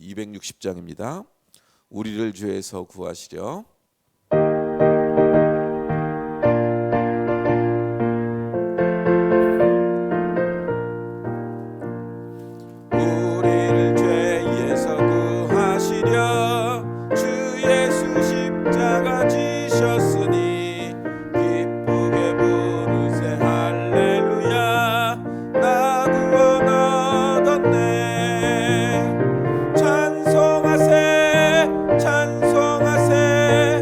260장입니다. 우리를 죄에서 구하시려. 우리를 죄에서 구하시려 주 예수 십자가 지셨으니 기쁘게 부르세 할렐루야. 나 구원 얻었네. 찬송하세 찬송하세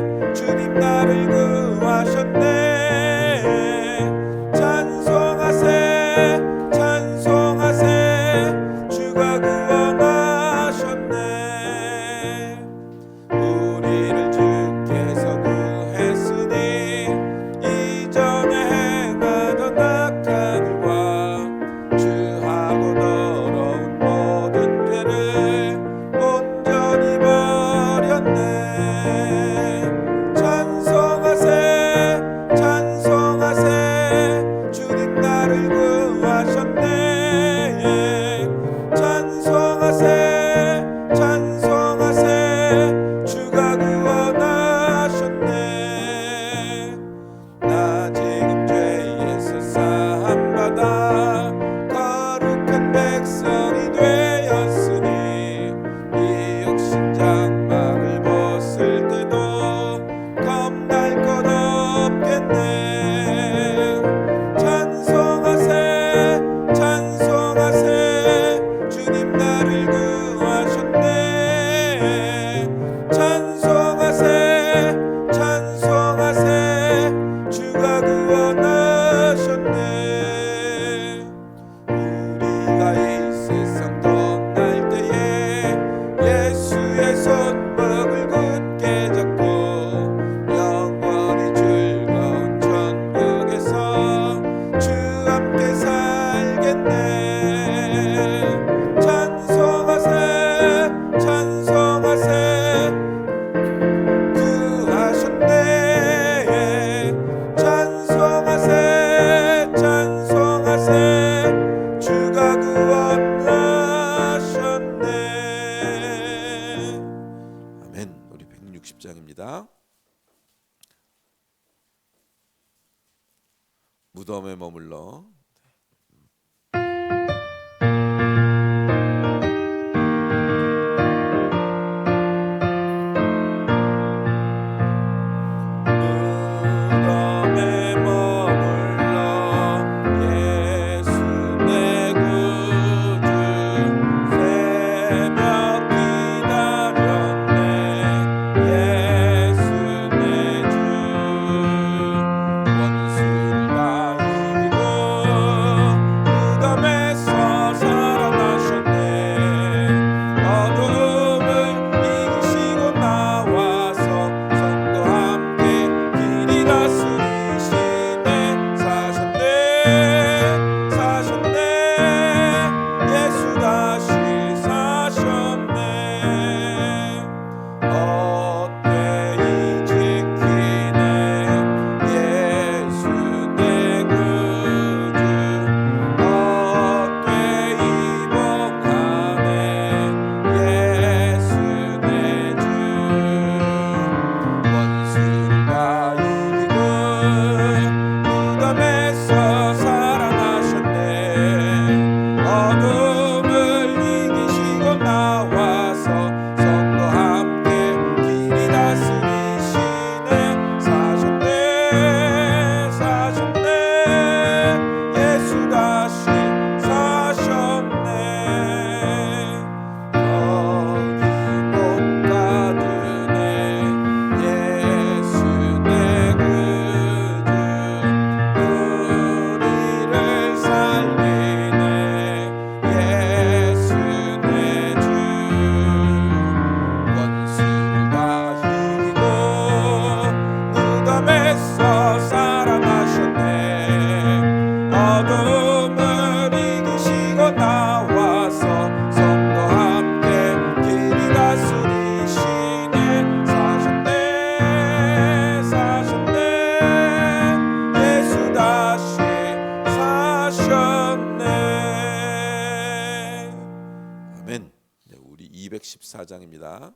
214장입니다.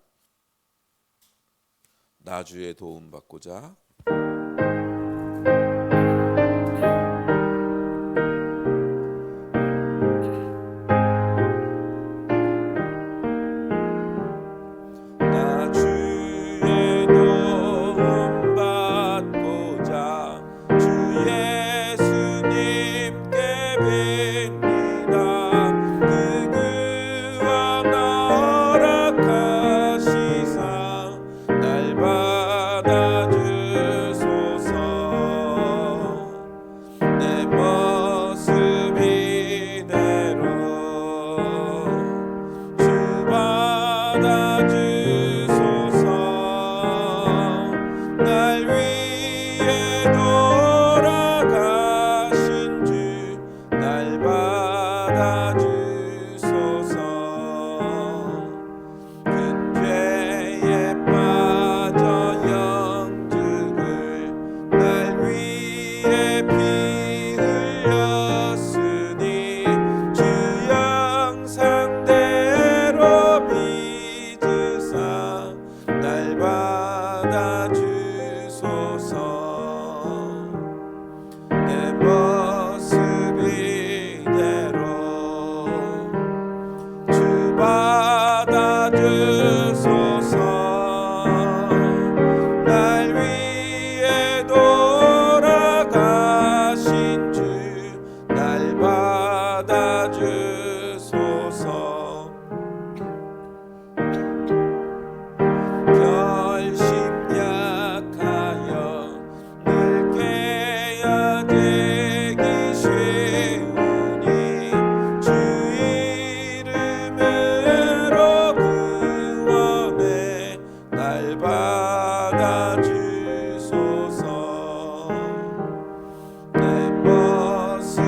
나주의 도움 받고자. 나주의 도움 받고자 주 예수님께 뵙니다. 그 구원 허락하시사 날 받아주소서. 내 모습 이대로 주 받아주소서. 날 위해 돌아가신 주 날 받아주소서. 큰 죄에 빠져 영죽을 날 위해 피 흘렸으니 주 형상대로 빚으사 날 받아주소서. 내 모습 이대로 주 받아주소서. 날 위해 돌아가신 주 날 받아주소서. 결심약하여 늘 깨어지기 쉬우니 주 이름으로 구원해 날 받아주소서. 내 모습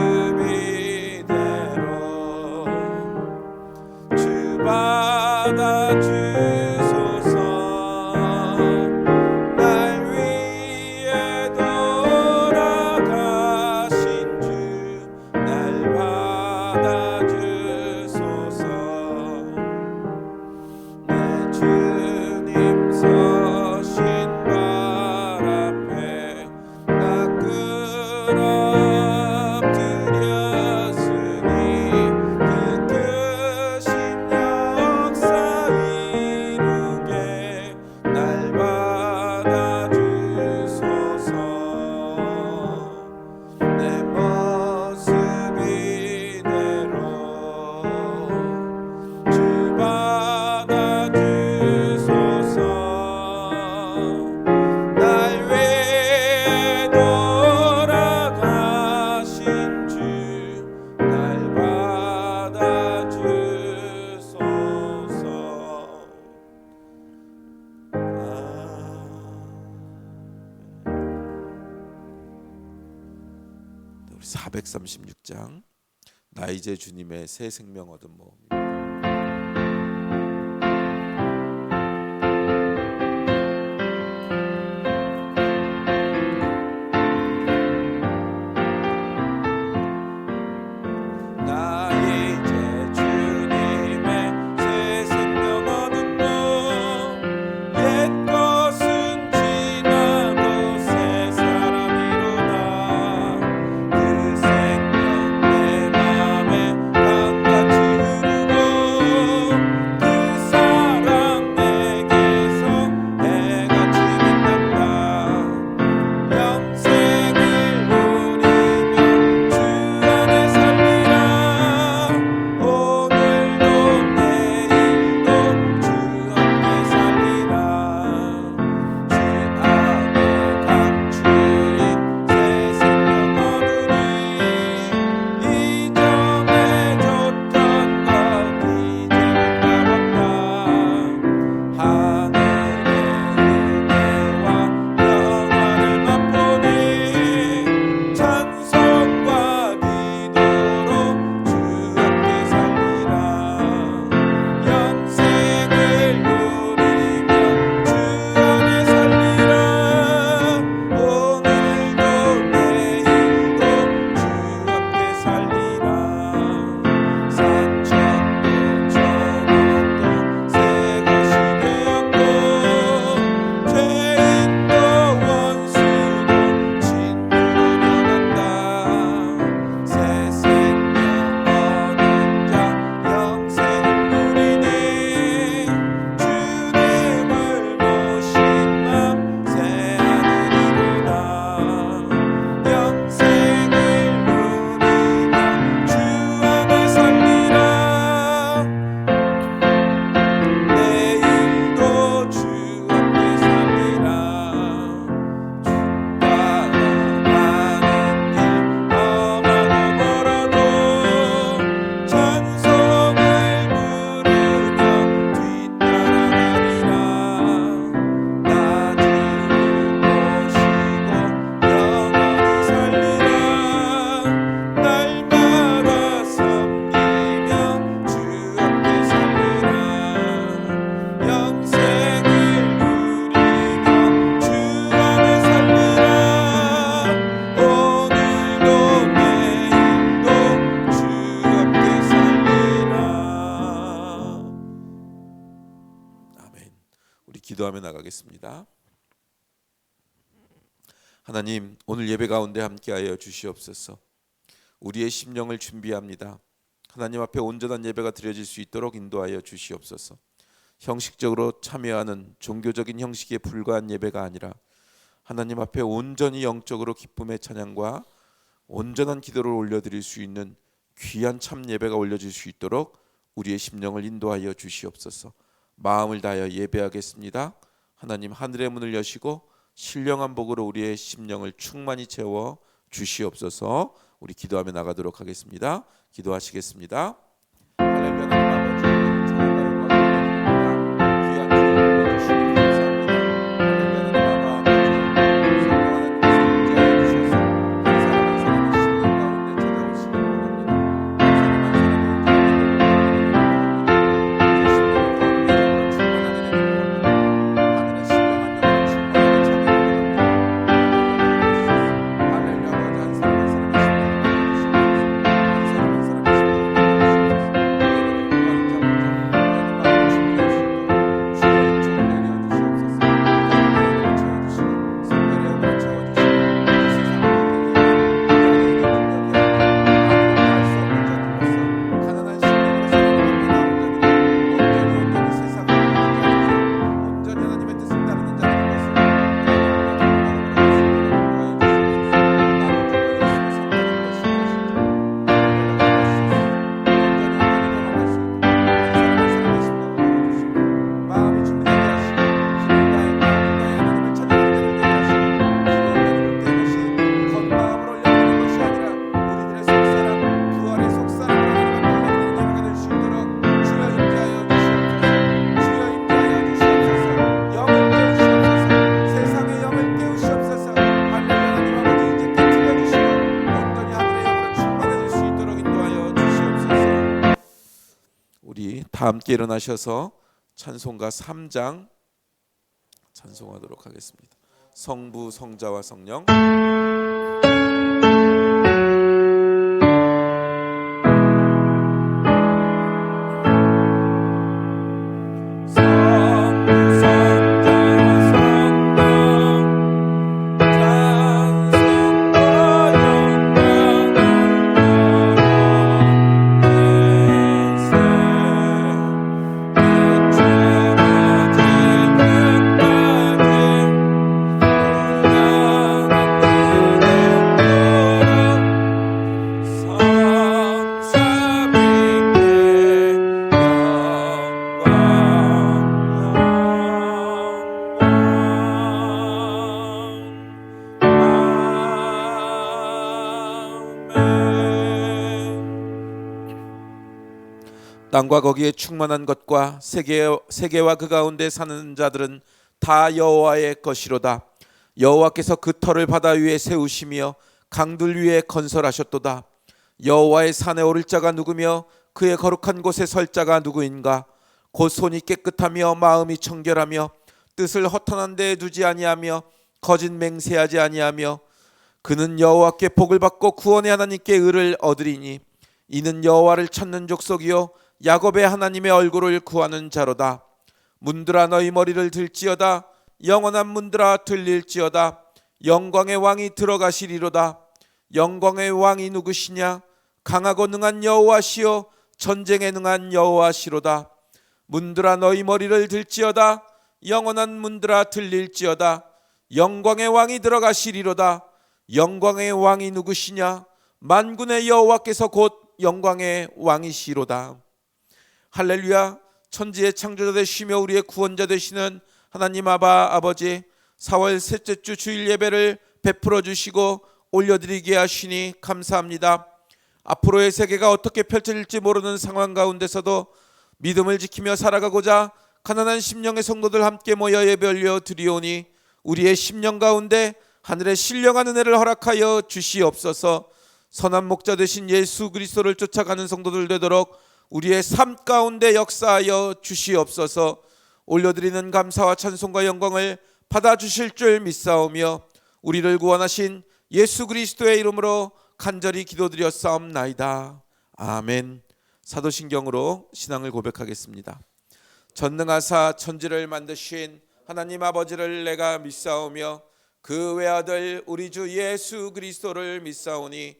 이대로 주 받아주소서. 날 위해 돌아가신 주 날 받아주소서. 내 주님 서신 발 앞에 나 끌어엎드렸으니 그 크신 역사 이루게 날 받아주소서. 내 모습 이대로 주 받아주소서. 날 위해 돌아가신 주 날 받아주소서. 우리 436장 나 이제 주님의 새 생명 얻은 모험입니다. 나 이제 주님의 새 생명 얻은 몸 옛 것은 지나고 새 사람이로다. 그 생명 내 맘에 강같이 흐르고 기도하며 나가겠습니다. 하나님, 오늘 예배 가운데 함께하여 주시옵소서. 우리의 심령을 준비합니다. 하나님 앞에 온전한 예배가 드려질 수 있도록 인도하여 주시옵소서. 형식적으로 참여하는 종교적인 형식에 불과한 예배가 아니라 하나님 앞에 온전히 영적으로 기쁨의 찬양과 온전한 기도를 올려드릴 수 있는 귀한 참 예배가 올려질 수 있도록 우리의 심령을 인도하여 주시옵소서. 마음을 다하여 예배하겠습니다. 하나님, 하늘의 문을 여시고 신령한 복으로 우리의 심령을 충만히 채워 주시옵소서. 우리 기도하며 나가도록 하겠습니다. 기도하시겠습니다. 할렐루야. 하나님 아버지, 찬양과 영광을 드립니다. 귀한 주님 불러주시니 감사합니다. 할렐루야. 하나님 아버지, 성령하나님께서 임재하여 주셔서 한 사람 한 사람의 심령 가운데 찾아오시기 원합니다. 한 사람 한 사람의 다 함께 일어나셔서 찬송가 3장 찬송하도록 하겠습니다. 성부, 성자와 성령. 땅과 거기에 충만한 것과 세계와 그 가운데 사는 자들은 다 여호와의 것이로다. 여호와께서 그 터를 바다 위에 세우시며 강들 위에 건설하셨도다. 여호와의 산에 오를 자가 누구며 그의 거룩한 곳에 설 자가 누구인가? 곧 손이 깨끗하며 마음이 청결하며 뜻을 허탄한 데에 두지 아니하며 거짓 맹세하지 아니하며 그는 여호와께 복을 받고 구원의 하나님께 의를 얻으리니 이는 여호와를 찾는 족속이요 야곱의 하나님의 얼굴을 구하는 자로다. 문들아 너희 머리를 들지어다. 영원한 문들아 들릴지어다. 영광의 왕이 들어가시리로다. 영광의 왕이 누구시냐? 강하고 능한 여호와시요 전쟁에 능한 여호와시로다. 문들아 너희 머리를 들지어다. 영원한 문들아 들릴지어다. 영광의 왕이 들어가시리로다. 영광의 왕이 누구시냐? 만군의 여호와께서 곧 영광의 왕이시로다. 할렐루야. 천지의 창조자 되시며 우리의 구원자 되시는 하나님 아버지, 4월 셋째 주 주일 예배를 베풀어 주시고 올려드리게 하시니 감사합니다. 앞으로의 세계가 어떻게 펼쳐질지 모르는 상황 가운데서도 믿음을 지키며 살아가고자 가난한 심령의 성도들 함께 모여 예배 올려 드리오니 우리의 심령 가운데 하늘의 신령한 은혜를 허락하여 주시옵소서. 선한 목자 되신 예수 그리스도를 쫓아가는 성도들 되도록 우리의 삶 가운데 역사하여 주시옵소서. 올려드리는 감사와 찬송과 영광을 받아주실 줄 믿사오며 우리를 구원하신 예수 그리스도의 이름으로 간절히 기도드렸사옵나이다. 아멘. 사도신경으로 신앙을 고백하겠습니다. 전능하사 천지를 만드신 하나님 아버지를 내가 믿사오며 그 외아들 우리 주 예수 그리스도를 믿사오니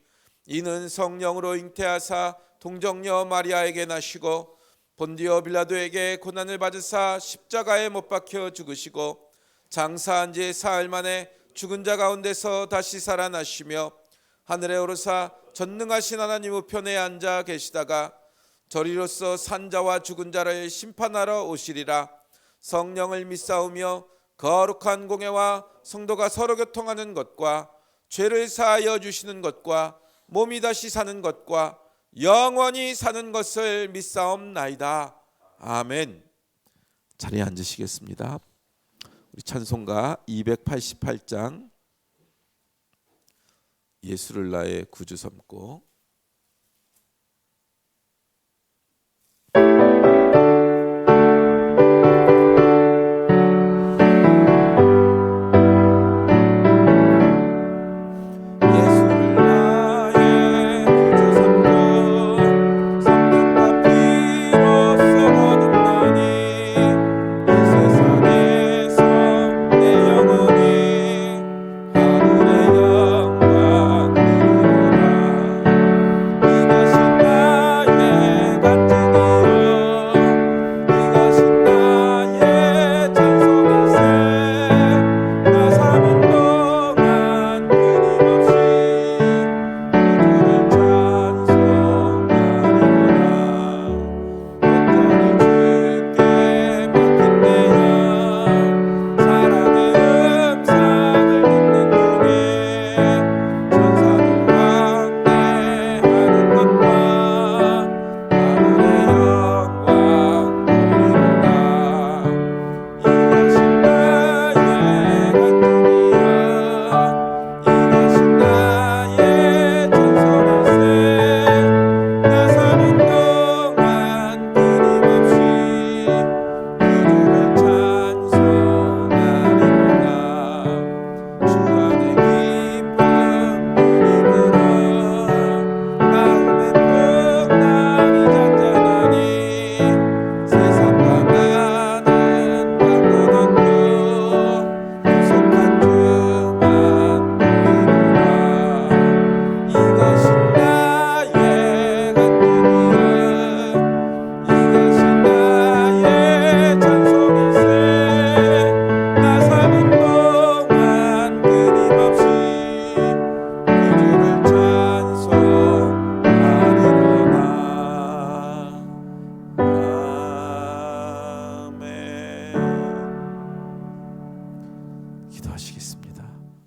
이는 성령으로 잉태하사 동정녀 마리아에게 나시고 본디오 빌라도에게 고난을 받으사 십자가에 못 박혀 죽으시고 장사한 지 사흘 만에 죽은 자 가운데서 다시 살아나시며 하늘에 오르사 전능하신 하나님 우편에 앉아 계시다가 저리로서 산자와 죽은 자를 심판하러 오시리라. 성령을 믿사오며 거룩한 공예와 성도가 서로 교통하는 것과 죄를 사하여 주시는 것과 몸이 다시 사는 것과 영원히 사는 것을 믿사옵나이다. 아멘. 자리에 앉으시겠습니다. 우리 찬송가 288장 예수를 나의 구주 삼고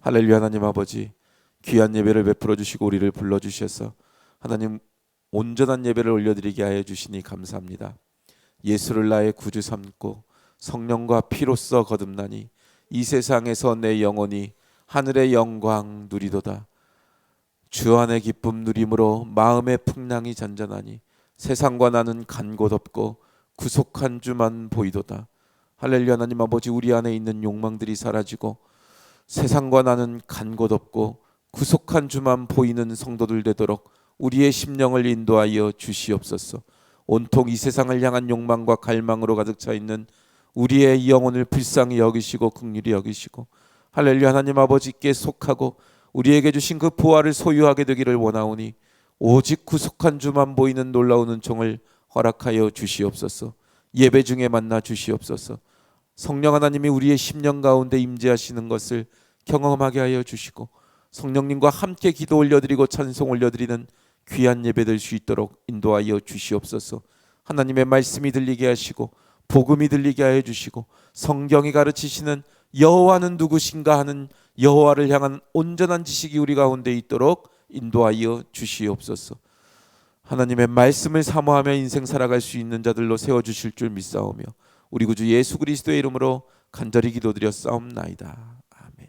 할렐루야. 하나님 아버지, 귀한 예배를 베풀어 주시고 우리를 불러 주셔서 하나님 온전한 예배를 올려드리게 하여 주시니 감사합니다. 예수를 나의 구주 삼고 성령과 피로써 거듭나니 이 세상에서 내 영혼이 하늘의 영광 누리도다. 주 안의 기쁨 누림으로 마음의 풍랑이 잔잔하니 세상과 나는 간 곳 없고 구속한 주만 보이도다. 할렐루야. 하나님 아버지, 우리 안에 있는 욕망들이 사라지고 세상과 나는 간 곳 없고 구속한 주만 보이는 성도들 되도록 우리의 심령을 인도하여 주시옵소서. 온통 이 세상을 향한 욕망과 갈망으로 가득 차 있는 우리의 영혼을 불쌍히 여기시고 긍휼히 여기시고 할렐루야. 하나님 아버지께 속하고 우리에게 주신 그 부활을 소유하게 되기를 원하오니 오직 구속한 주만 보이는 놀라운 은총을 허락하여 주시옵소서. 예배 중에 만나 주시옵소서. 성령 하나님이 우리의 심령 가운데 임재하시는 것을 경험하게 하여 주시고 성령님과 함께 기도 올려드리고 찬송 올려드리는 귀한 예배 될 수 있도록 인도하여 주시옵소서. 하나님의 말씀이 들리게 하시고 복음이 들리게 하여 주시고 성경이 가르치시는 여호와는 누구신가 하는 여호와를 향한 온전한 지식이 우리 가운데 있도록 인도하여 주시옵소서. 하나님의 말씀을 사모하며 인생 살아갈 수 있는 자들로 세워주실 줄 믿사오며 우리 구주 예수 그리스도의 이름으로 간절히 기도드렸사옵나이다. 아멘.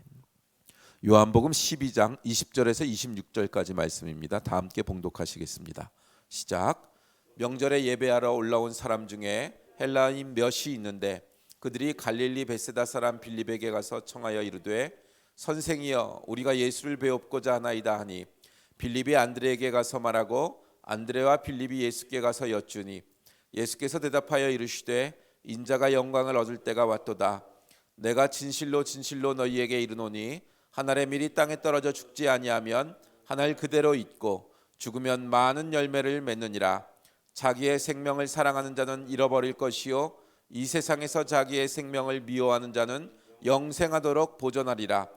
요한복음 12장 20절에서 26절까지 말씀입니다. 다 함께 봉독하시겠습니다. 시작. 명절에 예배하러 올라온 사람 중에 헬라인 몇이 있는데 그들이 갈릴리 베세다 사람 빌립에게 가서 청하여 이르되 선생이여 우리가 예수를 배웁고자 하나이다 하니 빌립이 안드레에게 가서 말하고 안드레와 빌립이 예수께 가서 여쭈니 예수께서 대답하여 이르시되 인자가 영광을 얻을 때가 왔도다. 내가 진실로 진실로 너희에게 이르노니 한 알의 밀이 땅에 떨어져 죽지 아니하면 한 알 그대로 있고 죽으면 많은 열매를 맺느니라. 자기의 생명을 사랑하는 자는 잃어버릴 것이요 이 세상에서 자기의 생명을 미워하는 자는 영생하도록 보존하리라.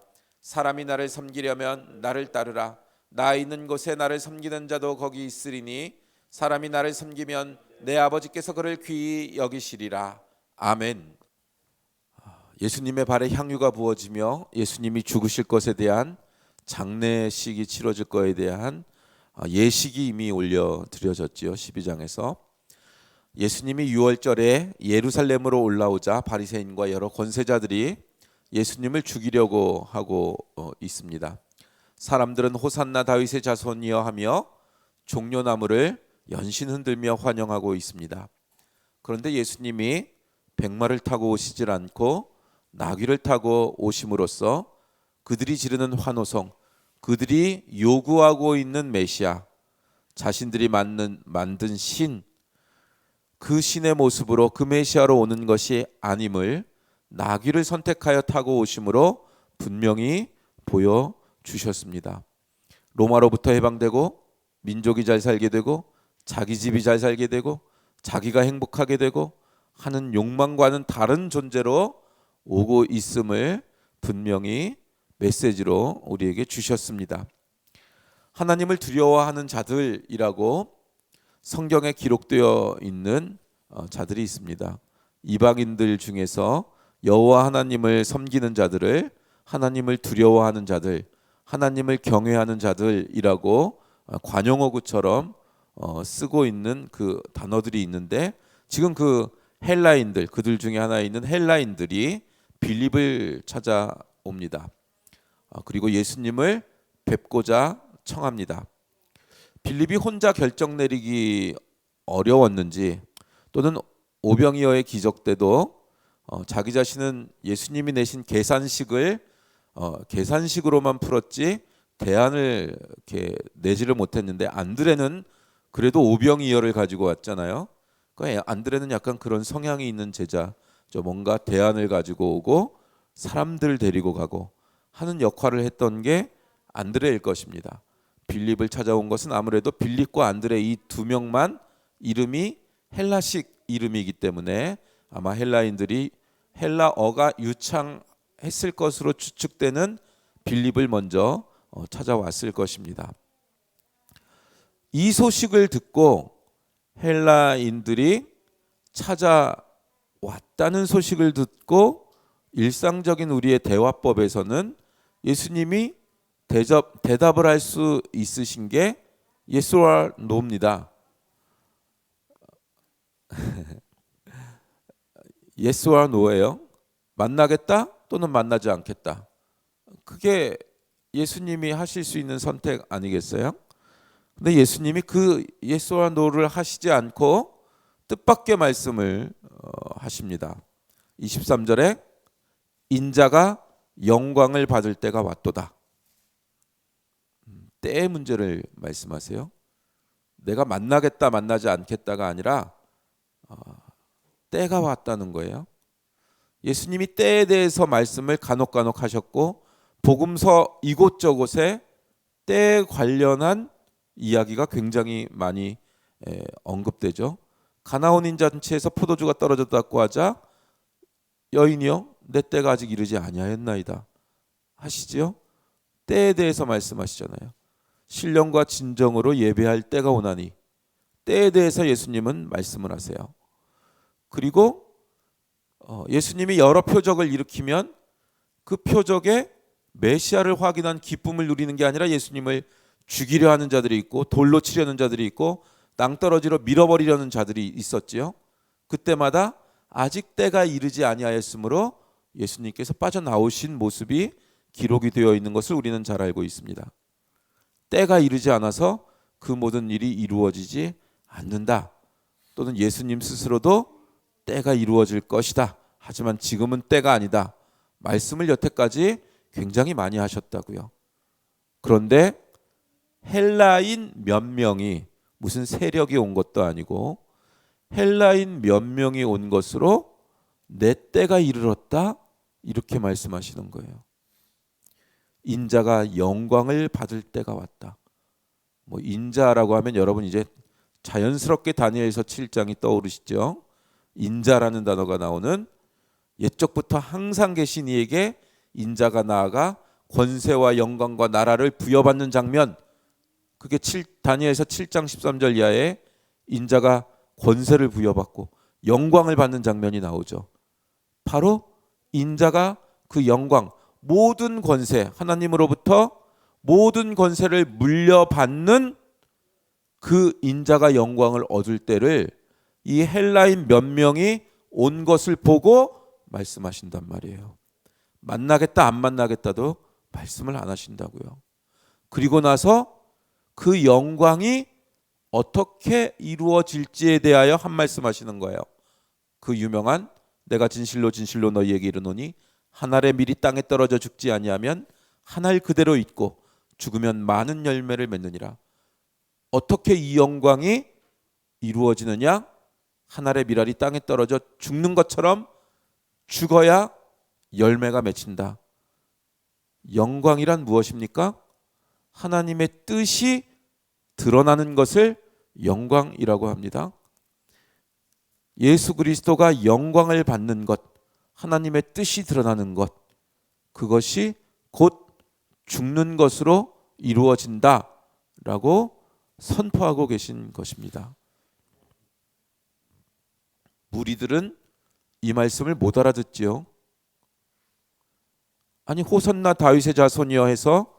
사람이 나를 섬기려면 나를 따르라. 나 있는 곳에 나를 섬기는 자도 거기 있으리니 사람이 나를 섬기면 내 아버지께서 그를 귀히 여기시리라. 아멘. 예수님의 발에 향유가 부어지며 예수님이 죽으실 것에 대한 장례식이 치러질 것에 대한 예식이 이미 올려드려졌지요. 12장에서 예수님이 유월절에 예루살렘으로 올라오자 바리새인과 여러 권세자들이 예수님을 죽이려고 하고 있습니다. 사람들은 호산나 다윗의 자손이여 하며 종려나무를 연신 흔들며 환영하고 있습니다. 그런데 예수님이 백마를 타고 오시질 않고 나귀를 타고 오심으로써 그들이 지르는 환호성, 그들이 요구하고 있는 메시아, 자신들이 만든 신, 그 신의 모습으로 그 메시아로 오는 것이 아님을 나귀를 선택하여 타고 오심으로 분명히 보여주셨습니다. 로마로부터 해방되고 민족이 잘 살게 되고 자기 집이 잘 살게 되고 자기가 행복하게 되고 하는 욕망과는 다른 존재로 오고 있음을 분명히 메시지로 우리에게 주셨습니다. 하나님을 두려워하는 자들이라고 성경에 기록되어 있는 자들이 있습니다. 이방인들 중에서 여호와 하나님을 섬기는 자들을 하나님을 두려워하는 자들, 하나님을 경외하는 자들이라고 관용어구처럼 쓰고 있는 그 단어들이 있는데, 지금 그 헬라인들, 그들 중에 하나에 있는 헬라인들이 빌립을 찾아옵니다. 그리고 예수님을 뵙고자 청합니다. 빌립이 혼자 결정 내리기 어려웠는지, 또는 오병이어의 기적 때도 자기 자신은 예수님이 내신 계산식을 계산식으로만 풀었지 대안을 이렇게 내지를 못했는데, 안드레는 그래도 오병이어를 가지고 왔잖아요. 그러니까 안드레는 약간 그런 성향이 있는 제자, 뭔가 대안을 가지고 오고 사람들 데리고 가고 하는 역할을 했던 게 안드레일 것입니다. 빌립을 찾아온 것은 아무래도 빌립과 안드레 이 두 명만 이름이 헬라식 이름이기 때문에 아마 헬라인들이 헬라어가 유창했을 것으로 추측되는 빌립을 먼저 찾아왔을 것입니다. 이 소식을 듣고 헬라인들이 찾아왔다는 소식을 듣고 일상적인 우리의 대화법에서는 예수님이 대답을 할 수 있으신 게 예스와 노입니다. 예스와 노예요. 만나겠다 또는 만나지 않겠다. 그게 예수님이 하실 수 있는 선택 아니겠어요? 근데 예수님이 그 예스와 노를 하시지 않고 뜻밖의 말씀을 하십니다. 23절에 인자가 영광을 받을 때가 왔도다. 때의 문제를 말씀하세요. 내가 만나겠다 만나지 않겠다가 아니라 때가 왔다는 거예요. 예수님이 때에 대해서 말씀을 간혹 하셨고, 복음서 이곳저곳에 때에 관련한 이야기가 굉장히 많이 언급되죠. 가나온인 잔치에서 포도주가 떨어졌다고 하자 여인이여 내 때가 아직 이르지 아니하였나이다 하시지요. 때에 대해서 말씀하시잖아요. 신령과 진정으로 예배할 때가 오나니, 때에 대해서 예수님은 말씀을 하세요. 그리고 예수님이 여러 표적을 일으키면 그 표적에 메시아를 확인한 기쁨을 누리는 게 아니라 예수님을 죽이려 하는 자들이 있고 돌로 치려는 자들이 있고 낭떠러지로 밀어버리려는 자들이 있었지요. 그때마다 아직 때가 이르지 아니하였으므로 예수님께서 빠져나오신 모습이 기록이 되어 있는 것을 우리는 잘 알고 있습니다. 때가 이르지 않아서 그 모든 일이 이루어지지 않는다. 또는 예수님 스스로도 때가 이루어질 것이다. 하지만 지금은 때가 아니다. 말씀을 여태까지 굉장히 많이 하셨다고요. 그런데 헬라인 몇 명이, 무슨 세력이 온 것도 아니고 헬라인 몇 명이 온 것으로 내 때가 이르렀다 이렇게 말씀하시는 거예요. 인자가 영광을 받을 때가 왔다. 뭐 인자라고 하면 여러분 이제 자연스럽게 다니엘서 7장이 떠오르시죠. 인자라는 단어가 나오는, 옛적부터 항상 계신 이에게 인자가 나아가 권세와 영광과 나라를 부여받는 장면, 그게 다니엘서 7장 13절 이하에 인자가 권세를 부여받고 영광을 받는 장면이 나오죠. 바로 인자가 그 영광, 모든 권세, 하나님으로부터 모든 권세를 물려받는 그 인자가 영광을 얻을 때를 이 헬라인 몇 명이 온 것을 보고 말씀하신단 말이에요. 만나겠다 안 만나겠다도 말씀을 안 하신다고요. 그리고 나서 그 영광이 어떻게 이루어질지에 대하여 한 말씀 하시는 거예요. 그 유명한 내가 진실로 진실로 너희에게 이르노니 한 알의 밀이 땅에 떨어져 죽지 아니하면 한 알 그대로 있고 죽으면 많은 열매를 맺느니라. 어떻게 이 영광이 이루어지느냐? 한 알의 밀알이 땅에 떨어져 죽는 것처럼 죽어야 열매가 맺힌다. 영광이란 무엇입니까? 하나님의 뜻이 드러나는 것을 영광이라고 합니다. 예수 그리스도가 영광을 받는 것, 하나님의 뜻이 드러나는 것, 그것이 곧 죽는 것으로 이루어진다라고 선포하고 계신 것입니다. 무리들은 이 말씀을 못 알아듣지요. 아니 호산나 다윗의 자손이여 해서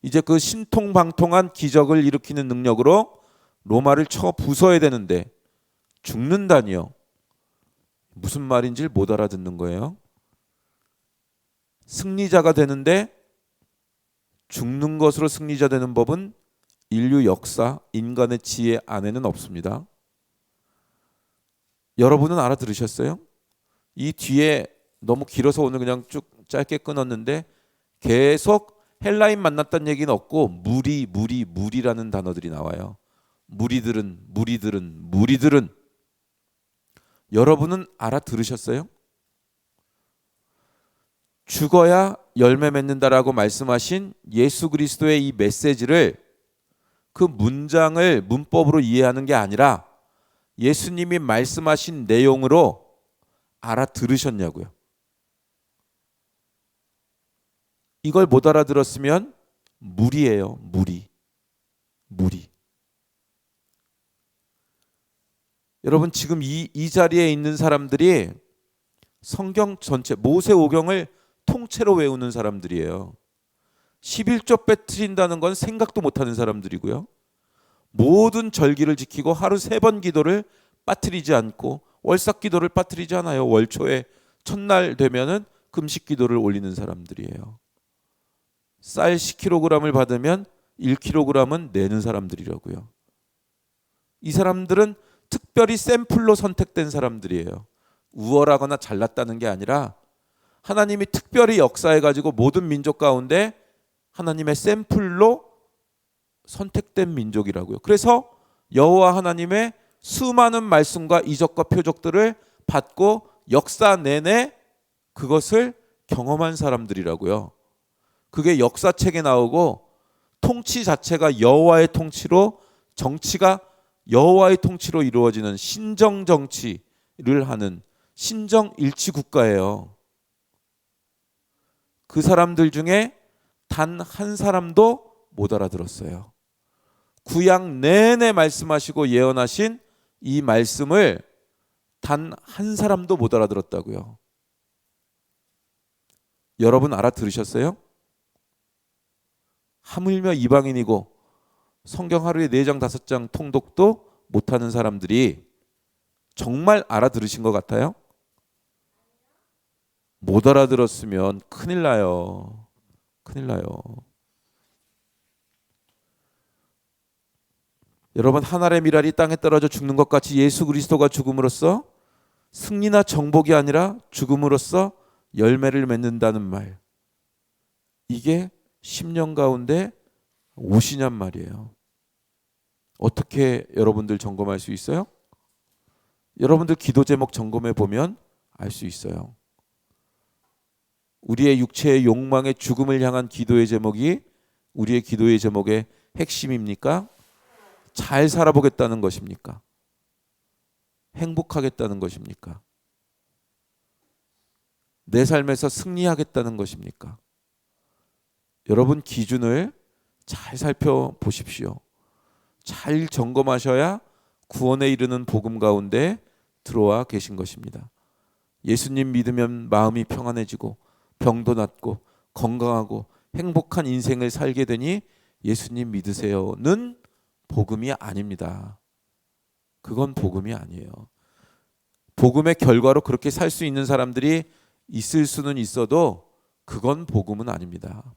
이제 그 신통방통한 기적을 일으키는 능력으로 로마를 쳐 부숴야 되는데 죽는다니요. 무슨 말인지 못 알아듣는 거예요. 승리자가 되는데 죽는 것으로 승리자 되는 법은 인류 역사, 인간의 지혜 안에는 없습니다. 여러분은 알아들으셨어요? 이 뒤에 너무 길어서 오늘 그냥 쭉 짧게 끊었는데 계속 헬라인 만났다는 얘기는 없고 무리라는 단어들이 나와요. 무리들은 여러분은 알아들으셨어요? 죽어야 열매 맺는다라고 말씀하신 예수 그리스도의 이 메시지를, 그 문장을 문법으로 이해하는 게 아니라 예수님이 말씀하신 내용으로 알아들으셨냐고요. 이걸 못 알아들었으면 무리예요. 무리. 여러분 지금 이 자리에 있는 사람들이 성경 전체 모세오경을 통째로 외우는 사람들이에요. 11조 빼트린다는 건 생각도 못하는 사람들이고요. 모든 절기를 지키고 하루 3번 기도를 빠뜨리지 않고, 월삭 기도를 빠뜨리지 않아요. 월초에 첫날 되면은 금식 기도를 올리는 사람들이에요. 쌀 10kg을 받으면 1kg은 내는 사람들이라고요. 이 사람들은 특별히 샘플로 선택된 사람들이에요. 우월하거나 잘났다는 게 아니라 하나님이 특별히 역사해가지고 모든 민족 가운데 하나님의 샘플로 선택된 민족이라고요. 그래서 여호와 하나님의 수많은 말씀과 이적과 표적들을 받고 역사 내내 그것을 경험한 사람들이라고요. 그게 역사책에 나오고 통치 자체가 여호와의 통치로, 정치가 여호와의 통치로 이루어지는 신정 정치를 하는 신정일치 국가예요. 그 사람들 중에 단 한 사람도 못 알아들었어요. 구약 내내 말씀하시고 예언하신 이 말씀을 단 한 사람도 못 알아들었다고요. 여러분 알아들으셨어요? 하물며 이방인이고 성경 하루에 4장 5장 통독도 못하는 사람들이 정말 알아들으신 것 같아요? 못 알아들었으면 큰일 나요. 여러분 한 알의 밀알이 땅에 떨어져 죽는 것 같이 예수 그리스도가 죽음으로써 승리나 정복이 아니라 죽음으로써 열매를 맺는다는 말, 이게 10년 가운데 오시냔 말이에요. 어떻게 여러분들 점검할 수 있어요? 여러분들 기도 제목 점검해 보면 알 수 있어요. 우리의 육체의 욕망의 죽음을 향한 기도의 제목이 우리의 기도의 제목의 핵심입니까? 잘 살아보겠다는 것입니까? 행복하겠다는 것입니까? 내 삶에서 승리하겠다는 것입니까? 여러분 기준을 잘 살펴보십시오. 잘 점검하셔야 구원에 이르는 복음 가운데 들어와 계신 것입니다. 예수님 믿으면 마음이 평안해지고 병도 낫고 건강하고 행복한 인생을 살게 되니 예수님 믿으세요는 복음이 아닙니다. 그건 복음이 아니에요. 복음의 결과로 그렇게 살 수 있는 사람들이 있을 수는 있어도 그건 복음은 아닙니다.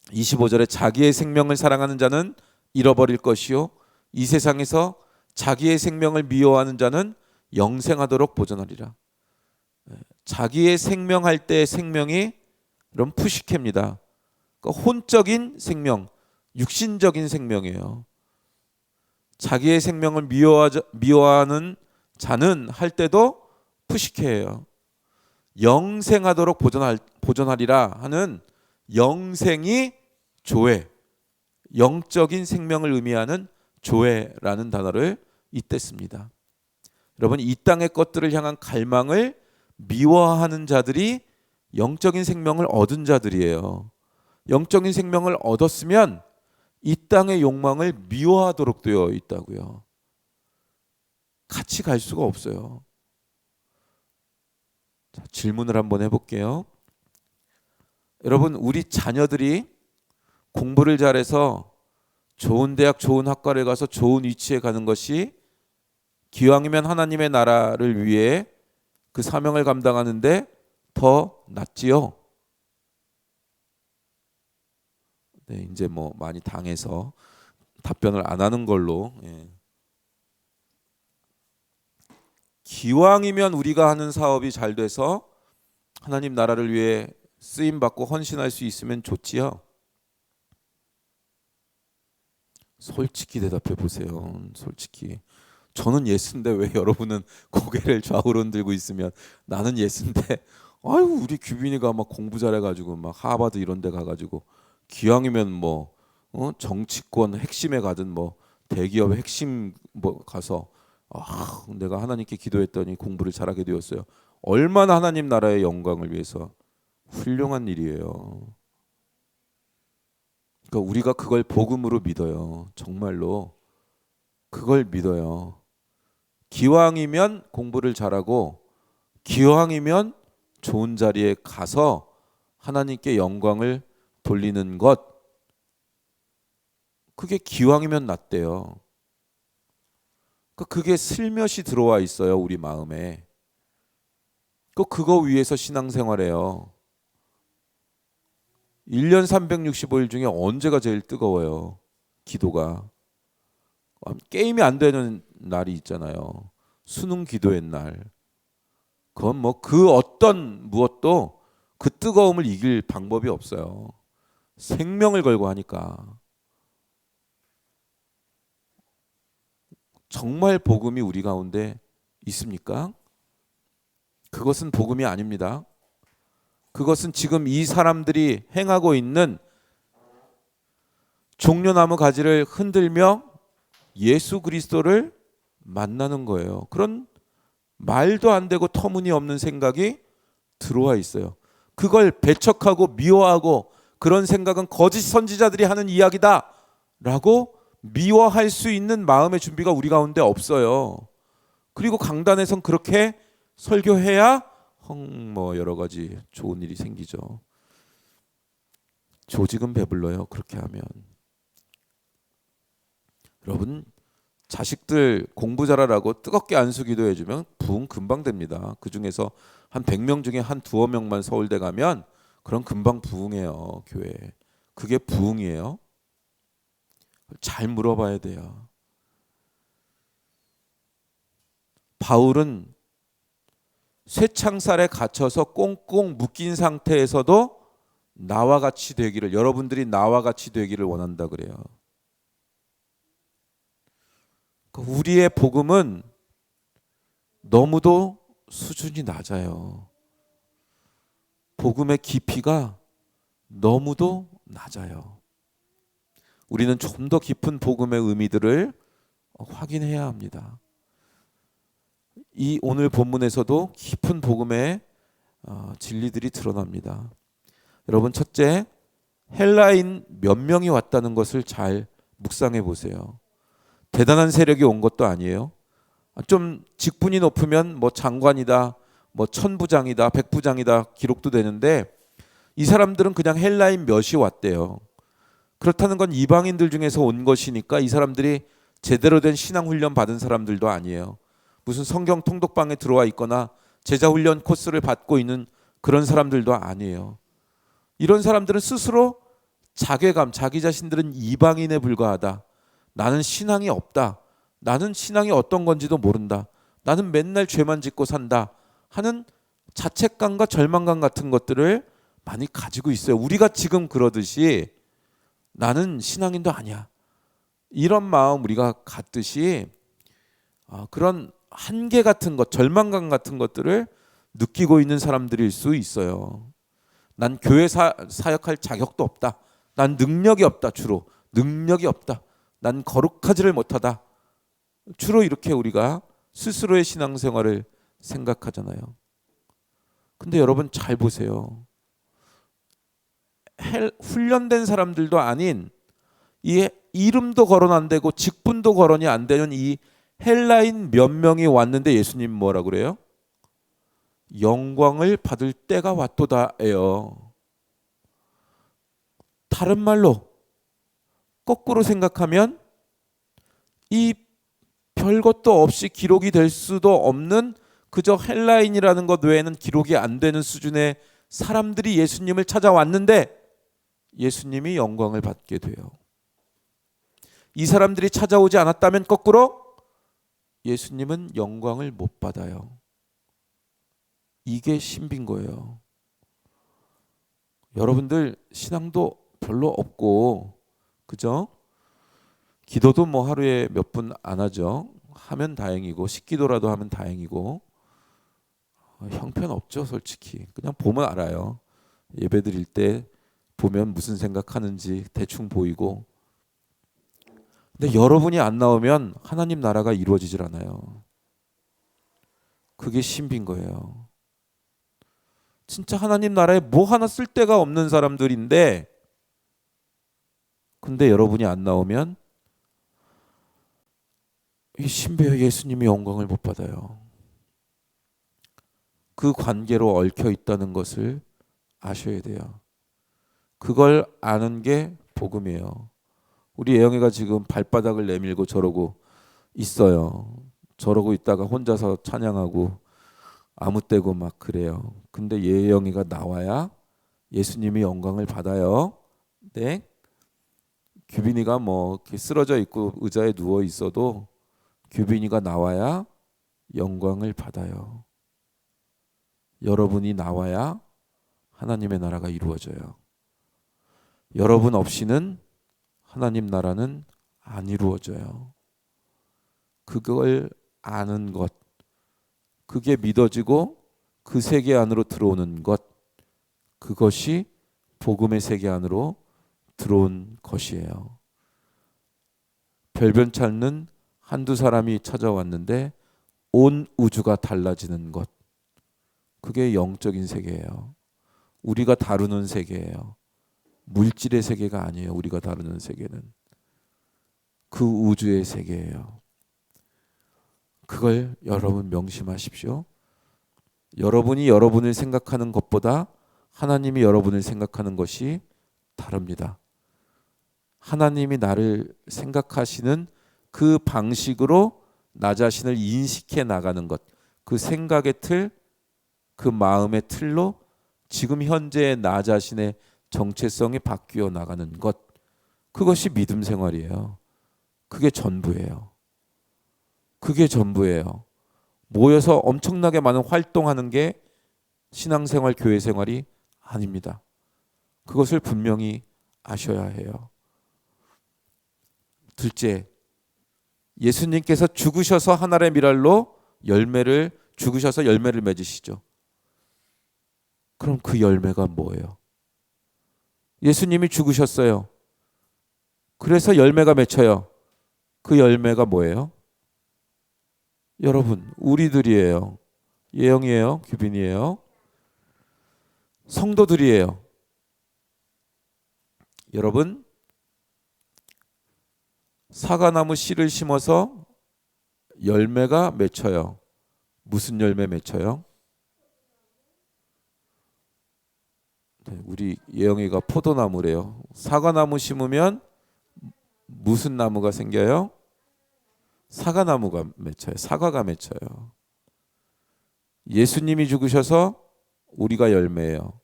25절에 자기의 생명을 사랑하는 자는 잃어버릴 것이요 이 세상에서 자기의 생명을 미워하는 자는 영생하도록 보존하리라. 자기의 생명할 때의 생명이 그럼 푸시케입니다. 그러니까 혼적인 생명, 육신적인 생명이에요. 자기의 생명을 미워하는 자는 할 때도 푸시케예요. 영생하도록 보존하리라 하는 영생이 조회, 영적인 생명을 의미하는 조회라는 단어를 이때 씁니다. 여러분 이 땅의 것들을 향한 갈망을 미워하는 자들이 영적인 생명을 얻은 자들이에요. 영적인 생명을 얻었으면 이 땅의 욕망을 미워하도록 되어 있다고요. 같이 갈 수가 없어요. 자, 질문을 한번 해볼게요. 여러분 우리 자녀들이 공부를 잘해서 좋은 대학 좋은 학과를 가서 좋은 위치에 가는 것이 기왕이면 하나님의 나라를 위해 그 사명을 감당하는데 더 낫지요. 네, 이제 뭐 많이 당해서 답변을 안 하는 걸로. 기왕이면 우리가 하는 사업이 잘 돼서 하나님 나라를 위해 쓰임 받고 헌신할 수 있으면 좋지요. 솔직히 대답해 보세요. 솔직히. 저는 예수인데 왜 여러분은 고개를 좌우로 흔들고 있으면 나는 예수인데 아유 우리 규빈이가 막 공부 잘해가지고 막 하버드 이런 데 가가지고 기왕이면 뭐 정치권 핵심에 가든 뭐 대기업 핵심 뭐 가서 내가 하나님께 기도했더니 공부를 잘하게 되었어요. 얼마나 하나님 나라의 영광을 위해서 훌륭한 일이에요. 그러니까 우리가 그걸 복음으로 믿어요. 정말로 그걸 믿어요. 기왕이면 공부를 잘하고 기왕이면 좋은 자리에 가서 하나님께 영광을 돌리는 것, 그게 기왕이면 낫대요. 그게 슬며시 들어와 있어요. 우리 마음에. 그거 위해서 신앙생활해요. 1년 365일 중에 언제가 제일 뜨거워요? 기도가. 게임이 안 되는 날이 있잖아요. 수능 기도의 날. 그건 뭐 그 어떤 무엇도 그 뜨거움을 이길 방법이 없어요. 생명을 걸고 하니까. 정말 복음이 우리 가운데 있습니까? 그것은 복음이 아닙니다. 그것은 지금 이 사람들이 행하고 있는 종려나무 가지를 흔들며 예수 그리스도를 만나는 거예요. 그런 말도 안 되고 터무니없는 생각이 들어와 있어요. 그걸 배척하고 미워하고 그런 생각은 거짓 선지자들이 하는 이야기다 라고 미워할 수 있는 마음의 준비가 우리 가운데 없어요. 그리고 강단에선 그렇게 설교해야 뭐 여러 가지 좋은 일이 생기죠. 조직은 배불러요. 그렇게 하면. 여러분 자식들 공부 잘하라고 뜨겁게 안수 기도해주면 부흥 금방 됩니다. 그중에서 한 100명 중에 한 두어 명만 서울대 가면 그럼 금방 부흥해요. 교회. 그게 부흥이에요. 잘 물어봐야 돼요. 바울은 쇠창살에 갇혀서 꽁꽁 묶인 상태에서도 나와 같이 되기를, 여러분들이 나와 같이 되기를 원한다 그래요. 우리의 복음은 너무도 수준이 낮아요. 복음의 깊이가 너무도 낮아요. 우리는 좀 더 깊은 복음의 의미들을 확인해야 합니다. 이 오늘 본문에서도 깊은 복음의 진리들이 드러납니다. 여러분, 첫째, 헬라인 몇 명이 왔다는 것을 잘 묵상해 보세요. 대단한 세력이 온 것도 아니에요. 좀 직분이 높으면 뭐 장관이다, 뭐 천부장이다, 백부장이다 기록도 되는데 이 사람들은 그냥 헬라인 몇이 왔대요. 그렇다는 건 이방인들 중에서 온 것이니까 이 사람들이 제대로 된 신앙 훈련 받은 사람들도 아니에요. 무슨 성경 통독방에 들어와 있거나 제자 훈련 코스를 받고 있는 그런 사람들도 아니에요. 이런 사람들은 스스로 자괴감, 자기 자신들은 이방인에 불과하다. 나는 신앙이 없다. 나는 신앙이 어떤 건지도 모른다. 나는 맨날 죄만 짓고 산다 하는 자책감과 절망감 같은 것들을 많이 가지고 있어요. 우리가 지금 그러듯이 나는 신앙인도 아니야. 이런 마음 우리가 갖듯이 그런 한계 같은 것, 절망감 같은 것들을 느끼고 있는 사람들일 수 있어요. 난 교회 사역할 자격도 없다. 난 능력이 없다. 주로 능력이 없다. 난 거룩하지를 못하다. 주로 이렇게 우리가 스스로의 신앙생활을 생각하잖아요. 근데 여러분 잘 보세요. 훈련된 사람들도 아닌 이 이름도 거론 안 되고 직분도 거론이 안 되는 이 헬라인 몇 명이 왔는데 예수님 뭐라 그래요? 영광을 받을 때가 왔도다예요. 다른 말로 거꾸로 생각하면 이 별것도 없이 기록이 될 수도 없는 그저 헬라인이라는 것 외에는 기록이 안 되는 수준의 사람들이 예수님을 찾아왔는데 예수님이 영광을 받게 돼요. 이 사람들이 찾아오지 않았다면 거꾸로 예수님은 영광을 못 받아요. 이게 신비인 거예요. 여러분들 신앙도 별로 없고, 그죠? 기도도 뭐 하루에 몇 분 안 하죠. 하면 다행이고, 식기도라도 하면 다행이고, 형편없죠, 솔직히. 그냥 보면 알아요. 예배 드릴 때 보면 무슨 생각하는지 대충 보이고. 근데 여러분이 안 나오면 하나님 나라가 이루어지질 않아요. 그게 신비인 거예요. 진짜 하나님 나라에 뭐 하나 쓸 데가 없는 사람들인데, 근데 여러분이 안 나오면 이 신비의 예수님이 영광을 못 받아요. 그 관계로 얽혀 있다는 것을 아셔야 돼요. 그걸 아는 게 복음이에요. 우리 예영이가 지금 발바닥을 내밀고 저러고 있어요. 저러고 있다가 혼자서 찬양하고 아무 때고 막 그래요. 근데 예영이가 나와야 예수님이 영광을 받아요. 네. 규빈이가 뭐 이렇게 쓰러져 있고 의자에 누워 있어도 규빈이가 나와야 영광을 받아요. 여러분이 나와야 하나님의 나라가 이루어져요. 여러분 없이는 하나님 나라는 안 이루어져요. 그걸 아는 것, 그게 믿어지고 그 세계 안으로 들어오는 것, 그것이 복음의 세계 안으로 들어온 것이에요. 별변치 않는 한두 사람이 찾아왔는데 온 우주가 달라지는 것, 그게 영적인 세계예요. 우리가 다루는 세계예요. 물질의 세계가 아니에요. 우리가 다루는 세계는 그 우주의 세계예요. 그걸 여러분 명심하십시오. 여러분이 여러분을 생각하는 것보다 하나님이 여러분을 생각하는 것이 다릅니다. 하나님이 나를 생각하시는 그 방식으로 나 자신을 인식해 나가는 것, 그 생각의 틀, 그 마음의 틀로 지금 현재의 나 자신의 정체성이 바뀌어 나가는 것, 그것이 믿음 생활이에요. 그게 전부예요. 그게 전부예요. 모여서 엄청나게 많은 활동하는 게 신앙생활, 교회생활이 아닙니다. 그것을 분명히 아셔야 해요. 둘째, 예수님께서 죽으셔서 하나의 밀알로 죽으셔서 열매를 맺으시죠. 그럼 그 열매가 뭐예요? 예수님이 죽으셨어요. 그래서 열매가 맺혀요. 그 열매가 뭐예요? 여러분, 우리들이에요. 예영이에요? 규빈이에요? 성도들이에요. 여러분, 사과나무 씨를 심어서 열매가 맺혀요. 무슨 열매 맺혀요? 네, 우리 예영이가 포도나무래요. 사과나무 심으면 무슨 나무가 생겨요? 사과나무가 맺혀요. 사과가 맺혀요. 예수님이 죽으셔서 우리가 열매예요.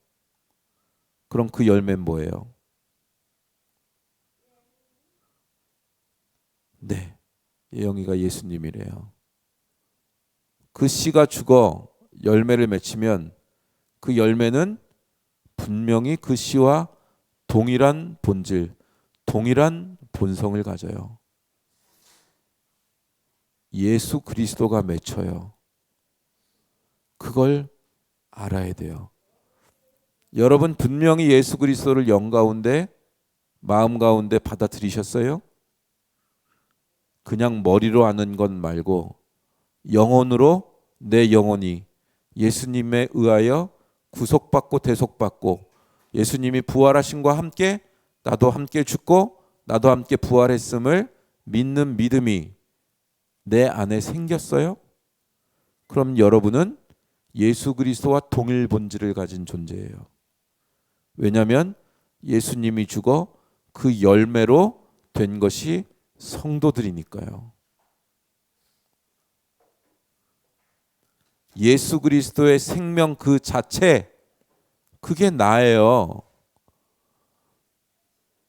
그럼 그 열매는 뭐예요? 네, 예영이가 예수님이래요. 그 씨가 죽어 열매를 맺히면 그 열매는 분명히 그 씨와 동일한 본질, 동일한 본성을 가져요. 예수 그리스도가 맺혀요. 그걸 알아야 돼요. 여러분 분명히 예수 그리스도를 영 가운데, 마음 가운데 받아들이셨어요? 그냥 머리로 아는 것 말고 영혼으로 내 영혼이 예수님에 의하여 구속받고 대속받고 예수님이 부활하심과 함께 나도 함께 죽고 나도 함께 부활했음을 믿는 믿음이 내 안에 생겼어요? 그럼 여러분은 예수 그리스도와 동일 본질을 가진 존재예요. 왜냐하면 예수님이 죽어 그 열매로 된 것이 성도들이니까요. 예수 그리스도의 생명 그 자체, 그게 나예요.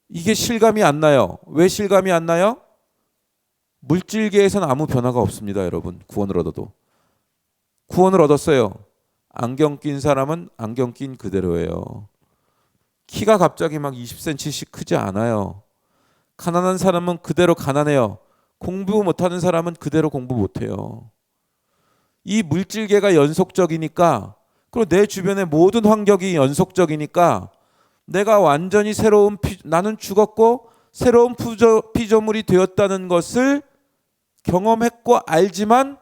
이게 실감이 안 나요. 왜 실감이 안 나요? 물질계에서는 아무 변화가 없습니다. 여러분, 구원을 얻어도. 구원을 얻었어요. 안경 낀 사람은 안경 낀 그대로예요. 키가 갑자기 막 20cm씩 크지 않아요. 가난한 사람은 그대로 가난해요. 공부 못하는 사람은 그대로 공부 못해요. 이 물질계가 연속적이니까, 그리고 내 주변의 모든 환경이 연속적이니까 내가 완전히 나는 죽었고 새로운 피조물이 되었다는 것을 경험했고 알지만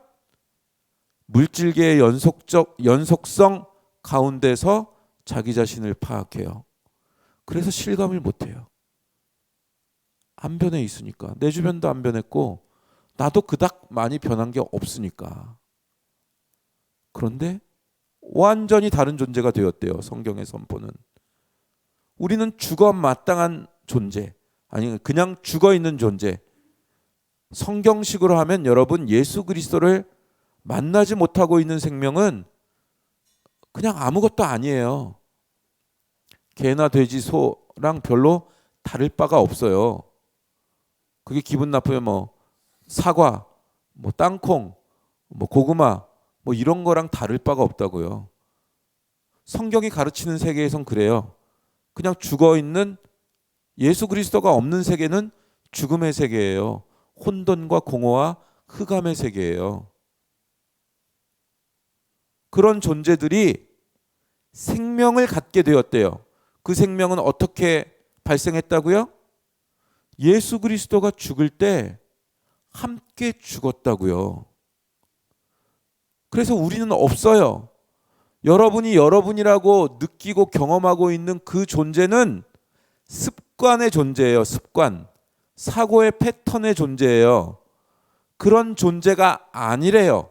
물질계의 연속성 가운데서 자기 자신을 파악해요. 그래서 실감을 못해요. 안 변해 있으니까. 내 주변도 안 변했고 나도 그닥 많이 변한 게 없으니까. 그런데 완전히 다른 존재가 되었대요. 성경의 선포는. 우리는 죽어 마땅한 존재, 아니 그냥 죽어 있는 존재. 성경식으로 하면 여러분, 예수 그리스도를 만나지 못하고 있는 생명은 그냥 아무것도 아니에요. 개나 돼지, 소랑 별로 다를 바가 없어요. 그게 기분 나쁘면 뭐 사과, 뭐 땅콩, 뭐 고구마, 뭐 이런 거랑 다를 바가 없다고요. 성경이 가르치는 세계에선 그래요. 그냥 죽어 있는, 예수 그리스도가 없는 세계는 죽음의 세계예요. 혼돈과 공허와 흑암의 세계예요. 그런 존재들이 생명을 갖게 되었대요. 그 생명은 어떻게 발생했다고요? 예수 그리스도가 죽을 때 함께 죽었다고요. 그래서 우리는 없어요. 여러분이 여러분이라고 느끼고 경험하고 있는 그 존재는 습관의 존재예요. 습관. 사고의 패턴의 존재예요. 그런 존재가 아니래요.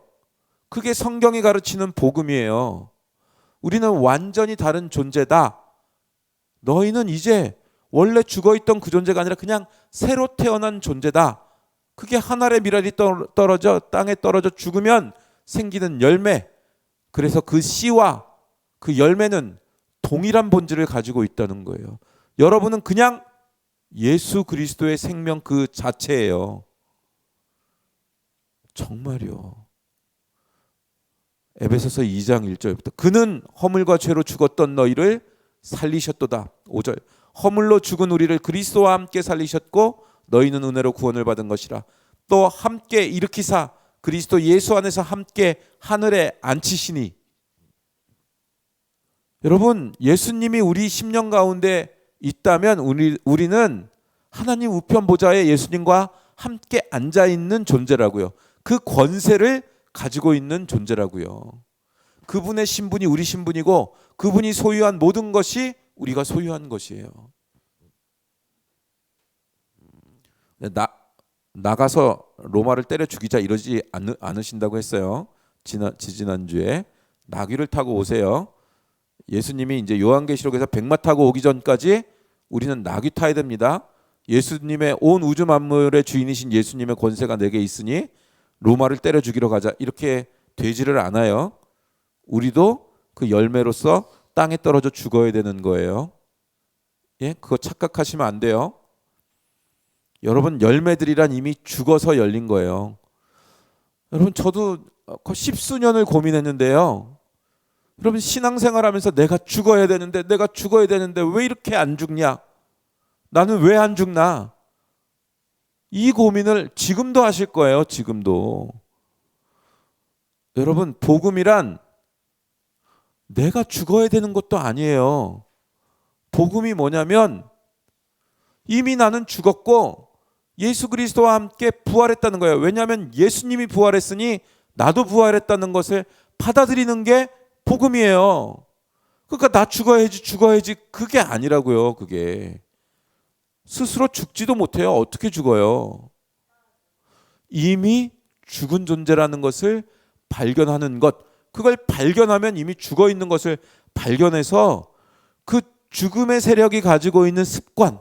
그게 성경이 가르치는 복음이에요. 우리는 완전히 다른 존재다. 너희는 이제 원래 죽어있던 그 존재가 아니라 그냥 새로 태어난 존재다. 그게 한 알의 밀알이 떨어져 땅에 떨어져 죽으면 생기는 열매. 그래서 그 씨와 그 열매는 동일한 본질을 가지고 있다는 거예요. 여러분은 그냥 예수 그리스도의 생명 그 자체예요. 정말요. 에베소서 2장 1절부터 그는 허물과 죄로 죽었던 너희를 살리셨도다. 5절 허물로 죽은 우리를 그리스도와 함께 살리셨고 너희는 은혜로 구원을 받은 것이라. 또 함께 일으키사 그리스도 예수 안에서 함께 하늘에 앉히시니. 여러분, 예수님이 우리 심령 가운데 있다면 우리는 하나님 우편 보좌에 예수님과 함께 앉아 있는 존재라고요. 그 권세를 가지고 있는 존재라고요. 그분의 신분이 우리 신분이고 그분이 소유한 모든 것이 우리가 소유한 것이에요. 나가서 로마를 때려 죽이자 이러지 않으신다고 했어요. 지난주에 나귀를 타고 오세요. 예수님이 이제 요한계시록에서 백마 타고 오기 전까지 우리는 나귀 타야 됩니다. 예수님의 온 우주 만물의 주인이신 예수님의 권세가 내게 있으니 로마를 때려 죽이러 가자 이렇게 되지를 않아요. 우리도 그 열매로서 땅에 떨어져 죽어야 되는 거예요. 예, 그거 착각하시면 안 돼요. 여러분, 열매들이란 이미 죽어서 열린 거예요. 여러분, 저도 십수년을 고민했는데요. 여러분, 신앙생활하면서 내가 죽어야 되는데 왜 이렇게 안 죽냐? 나는 왜 안 죽나? 이 고민을 지금도 하실 거예요. 지금도. 여러분, 복음이란 내가 죽어야 되는 것도 아니에요. 복음이 뭐냐면 이미 나는 죽었고 예수 그리스도와 함께 부활했다는 거예요. 왜냐하면 예수님이 부활했으니 나도 부활했다는 것을 받아들이는 게 복음이에요. 그러니까 나 죽어야지 그게 아니라고요. 그게 스스로 죽지도 못해요. 어떻게 죽어요? 이미 죽은 존재라는 것을 발견하는 것, 그걸 발견하면 이미 죽어 있는 것을 발견해서 그 죽음의 세력이 가지고 있는 습관,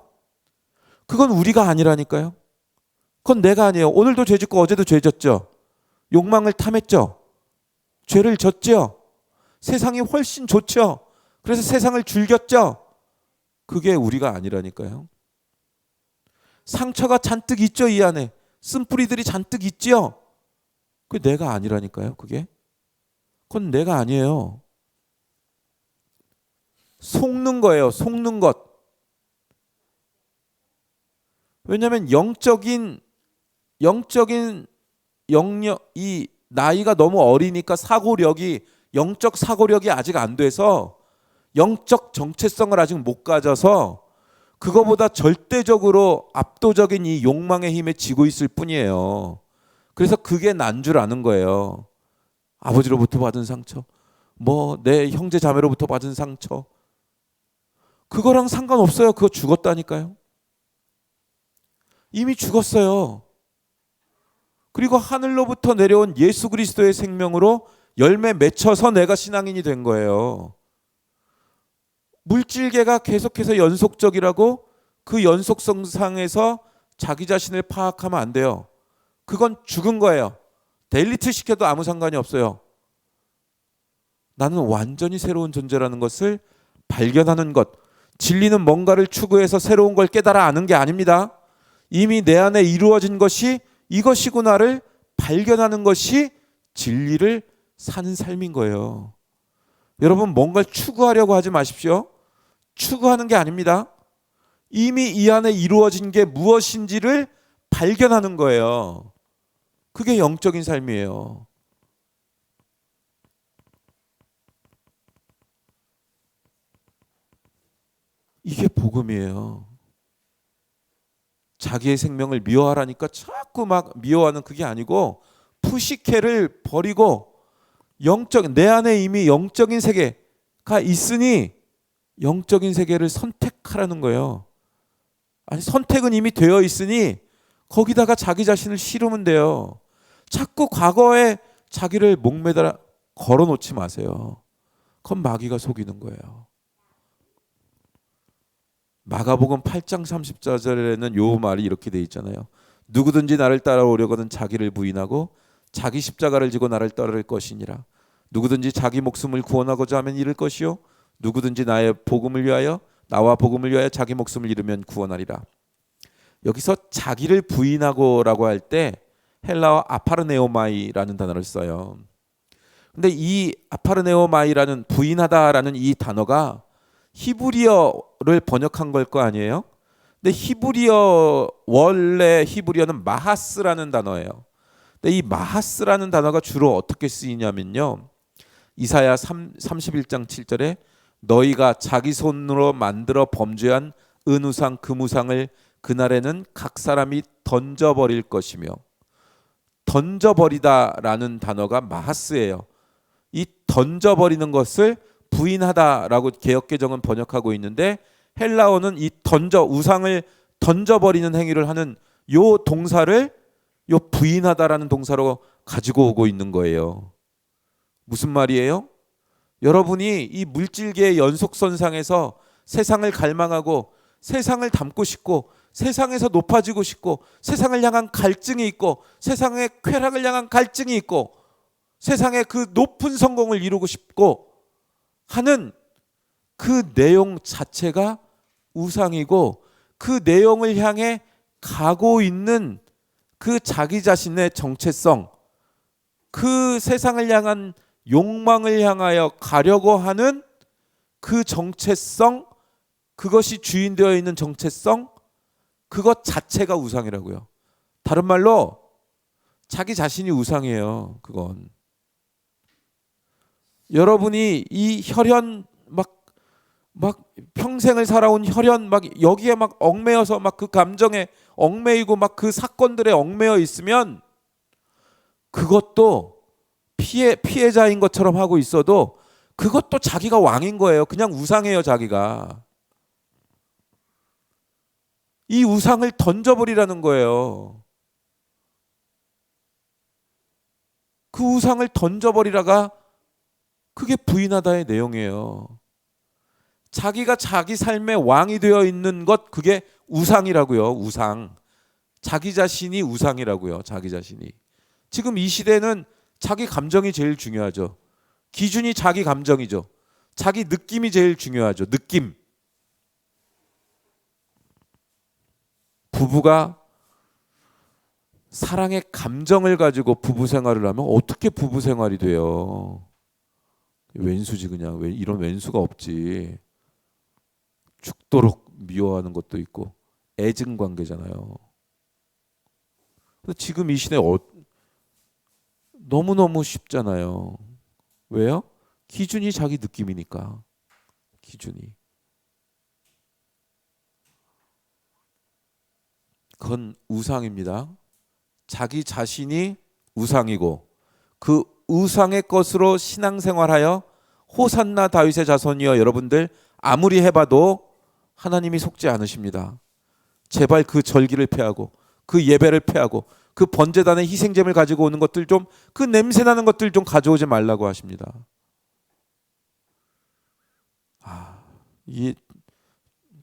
그건 우리가 아니라니까요. 그건 내가 아니에요. 오늘도 죄 짓고 어제도 죄 졌죠. 욕망을 탐했죠. 죄를 졌죠. 세상이 훨씬 좋죠. 그래서 세상을 즐겼죠. 그게 우리가 아니라니까요. 상처가 잔뜩 있죠. 이 안에 쓴뿌리들이 잔뜩 있죠. 그게 내가 아니라니까요. 그건 내가 아니에요. 속는 거예요. 속는 것. 왜냐하면 영적인 영역, 이 나이가 너무 어리니까 영적 사고력이 아직 안 돼서 영적 정체성을 아직 못 가져서 그거보다 절대적으로 압도적인 이 욕망의 힘에 지고 있을 뿐이에요. 그래서 그게 난 줄 아는 거예요. 아버지로부터 받은 상처, 내 형제 자매로부터 받은 상처, 그거랑 상관없어요. 그거 죽었다니까요. 이미 죽었어요. 그리고 하늘로부터 내려온 예수 그리스도의 생명으로 열매 맺혀서 내가 신앙인이 된 거예요. 물질계가 계속해서 연속적이라고 그 연속성상에서 자기 자신을 파악하면 안 돼요. 그건 죽은 거예요. 데일리트 시켜도 아무 상관이 없어요. 나는 완전히 새로운 존재라는 것을 발견하는 것. 진리는 뭔가를 추구해서 새로운 걸 깨달아 아는 게 아닙니다. 이미 내 안에 이루어진 것이 이것이구나를 발견하는 것이 진리를 사는 삶인 거예요. 여러분, 뭔가를 추구하려고 하지 마십시오. 추구하는 게 아닙니다. 이미 이 안에 이루어진 게 무엇인지를 발견하는 거예요. 그게 영적인 삶이에요. 이게 복음이에요. 자기의 생명을 미워하라니까 자꾸 막 미워하는 그게 아니고 푸시케를 버리고 내 안에 이미 영적인 세계가 있으니 영적인 세계를 선택하라는 거예요. 아니, 선택은 이미 되어 있으니 거기다가 자기 자신을 실으면 돼요. 자꾸 과거에 자기를 목매달아 걸어놓지 마세요. 그건 마귀가 속이는 거예요. 마가복음 8장 30절에는 요 말이 이렇게 돼 있잖아요. 누구든지 나를 따라오려거든 자기를 부인하고 자기 십자가를 지고 나를 따를 것이니라. 누구든지 자기 목숨을 구원하고자 하면 잃을 것이요 누구든지 나와 복음을 위하여 자기 목숨을 잃으면 구원하리라. 여기서 자기를 부인하고라고 할 때 헬라어 아파르네오마이라는 단어를 써요. 근데 이 아파르네오마이라는 부인하다라는 이 단어가 히브리어를 번역한 걸 거 아니에요? 근데 원래 히브리어는 마하스라는 단어예요. 근데 이 마하스라는 단어가 주로 어떻게 쓰이냐면요. 이사야 31장 7절에 너희가 자기 손으로 만들어 범죄한 은우상 금우상을 그날에는 각 사람이 던져버릴 것이며, 던져버리다라는 단어가 마하스예요. 이 던져버리는 것을 부인하다라고 개역개정은 번역하고 있는데, 헬라어는 이 우상을 던져버리는 행위를 하는 요 동사를 요 부인하다라는 동사로 가지고 오고 있는 거예요. 무슨 말이에요? 여러분이 이 물질계의 연속선상에서 세상을 갈망하고 세상을 닮고 싶고 세상에서 높아지고 싶고 세상을 향한 갈증이 있고 세상의 쾌락을 향한 갈증이 있고 세상의 그 높은 성공을 이루고 싶고 하는 그 내용 자체가 우상이고, 그 내용을 향해 가고 있는 그 자기 자신의 정체성, 그 세상을 향한 욕망을 향하여 가려고 하는 그 정체성, 그것이 주인되어 있는 정체성, 그것 자체가 우상이라고요. 다른 말로 자기 자신이 우상이에요. 그건 여러분이 이 혈연 막 평생을 살아온 혈연 막 여기에 막 얽매여서 막 그 감정에 얽매이고 막 그 사건들에 얽매여 있으면 그것도 피해자인 것처럼 하고 있어도 그것도 자기가 왕인 거예요. 그냥 우상이에요, 자기가. 이 우상을 던져버리라는 거예요. 그 우상을 던져버리라가 그게 부인하다의 내용이에요. 자기가 자기 삶의 왕이 되어 있는 것, 그게 우상이라고요. 우상. 자기 자신이 우상이라고요. 자기 자신이. 지금 이 시대는 자기 감정이 제일 중요하죠. 기준이 자기 감정이죠. 자기 느낌이 제일 중요하죠. 느낌. 부부가 사랑의 감정을 가지고 부부 생활을 하면 어떻게 부부 생활이 돼요? 왼수지 그냥. 왜 이런 왼수가 없지. 죽도록 미워하는 것도 있고 애증 관계잖아요. 근데 지금 이 시대에 너무너무 쉽잖아요. 왜요? 기준이 자기 느낌이니까. 기준이. 그건 우상입니다. 자기 자신이 우상이고 그 우상의 것으로 신앙생활하여 호산나 다윗의 자손이여 여러분들 아무리 해봐도 하나님이 속지 않으십니다. 제발 그 절기를 패하고 그 예배를 패하고 그 번제단의 희생제물 가지고 오는 것들 좀, 그 냄새나는 것들 좀 가져오지 말라고 하십니다.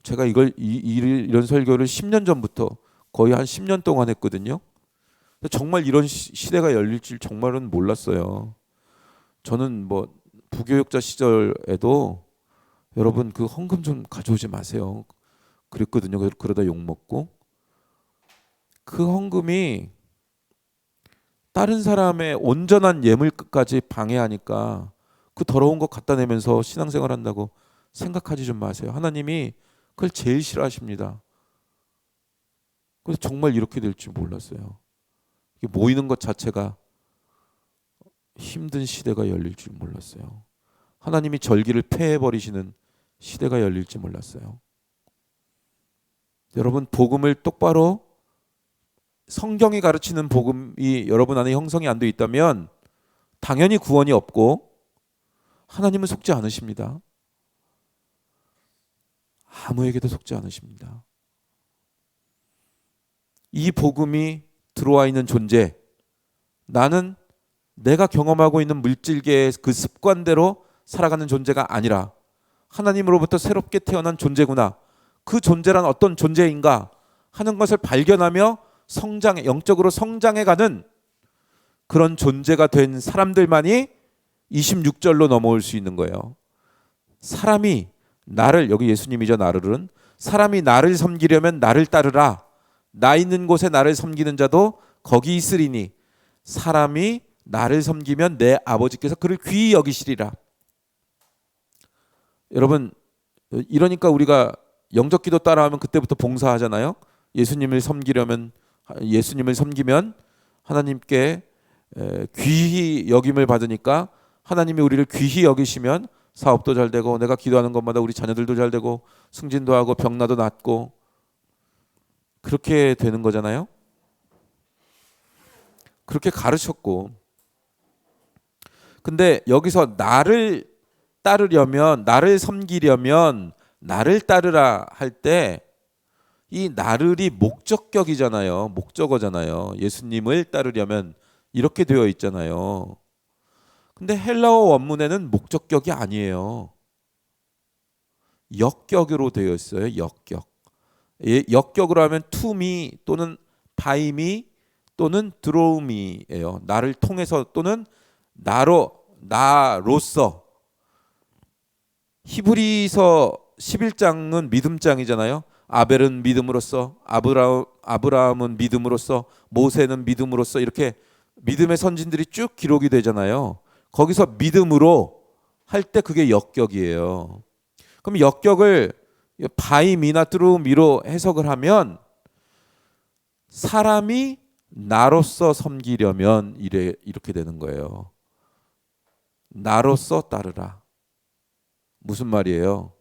제가 이런 설교를 10년 전부터 거의 한 10년 동안 했거든요. 정말 이런 시대가 열릴 줄 정말은 몰랐어요. 저는 뭐 부교육자 시절에도 여러분 그 헌금 좀 가져오지 마세요 그랬거든요. 그러다 욕먹고, 그 헌금이 다른 사람의 온전한 예물까지 방해하니까 그 더러운 거 갖다 내면서 신앙생활 한다고 생각하지 좀 마세요. 하나님이 그걸 제일 싫어하십니다. 그래서 정말 이렇게 될 줄 몰랐어요. 모이는 것 자체가 힘든 시대가 열릴 줄 몰랐어요. 하나님이 절기를 폐해버리시는 시대가 열릴지 몰랐어요. 여러분, 복음을 똑바로 성경이 가르치는 복음이 여러분 안에 형성이 안 돼 있다면 당연히 구원이 없고 하나님은 속지 않으십니다. 아무에게도 속지 않으십니다. 이 복음이 들어와 있는 존재, 나는 내가 경험하고 있는 물질계의 그 습관대로 살아가는 존재가 아니라 하나님으로부터 새롭게 태어난 존재구나, 그 존재란 어떤 존재인가 하는 것을 발견하며 영적으로 성장해가는 그런 존재가 된 사람들만이 26절로 넘어올 수 있는 거예요. 사람이 나를, 여기 예수님이죠, 나를은, 사람이 나를 섬기려면 나를 따르라. 나 있는 곳에 나를 섬기는 자도 거기 있으리니 사람이 나를 섬기면 내 아버지께서 그를 귀히 여기시리라. 여러분, 이러니까 우리가 영적기도 따라하면 그때부터 봉사하잖아요. 예수님을 섬기면 하나님께 귀히 여김을 받으니까 하나님이 우리를 귀히 여기시면 사업도 잘 되고 내가 기도하는 것마다 우리 자녀들도 잘 되고 승진도 하고 병나도 낫고 그렇게 되는 거잖아요. 그렇게 가르쳤고, 근데 여기서 나를 따르려면, 나를 섬기려면 나를 따르라 할 때 이 나를이 목적격이잖아요. 목적어잖아요. 예수님을 따르려면 이렇게 되어 있잖아요. 근데 헬라어 원문에는 목적격이 아니에요. 역격으로 되어 있어요. 역격. 역격으로 하면 to me 또는 by me 또는 through me예요. 나를 통해서 또는 나로서. 히브리서 11장은 믿음장이잖아요. 아벨은 믿음으로써, 아브라함은 믿음으로써, 모세는 믿음으로써, 이렇게 믿음의 선진들이 쭉 기록이 되잖아요. 거기서 믿음으로 할 때 그게 역격이에요. 그럼 역격을 by me나 through me로 해석을 하면 사람이 나로서 섬기려면 이렇게 되는 거예요. 나로서 따르라. 무슨 말이에요?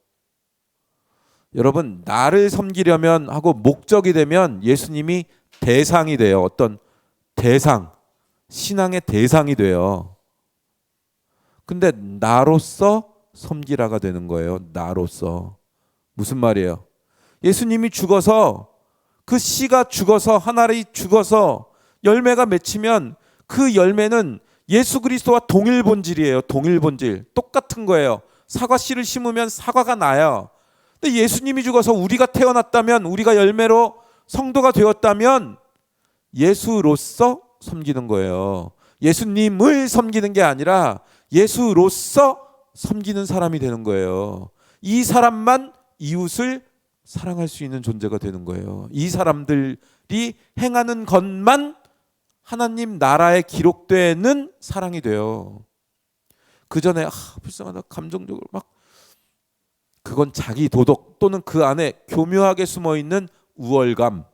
여러분, 나를 섬기려면 하고 목적이 되면 예수님이 대상이 돼요. 어떤 대상, 신앙의 대상이 돼요. 근데 나로서 섬기라가 되는 거예요. 나로서. 무슨 말이에요? 예수님이 죽어서, 그 씨가 죽어서, 하나를 죽어서 열매가 맺히면 그 열매는 예수 그리스도와 동일 본질이에요. 동일 본질. 똑같은 거예요. 사과 씨를 심으면 사과가 나요. 근데 예수님이 죽어서 우리가 태어났다면, 우리가 열매로 성도가 되었다면 예수로서 섬기는 거예요. 예수님을 섬기는 게 아니라 예수로서 섬기는 사람이 되는 거예요. 이 사람만 이웃을 사랑할 수 있는 존재가 되는 거예요. 이 사람들이 행하는 것만 하나님 나라에 기록되는 사랑이 돼요. 그 전에 불쌍하다, 감정적으로 막, 그건 자기 도덕 또는 그 안에 교묘하게 숨어 있는 우월감.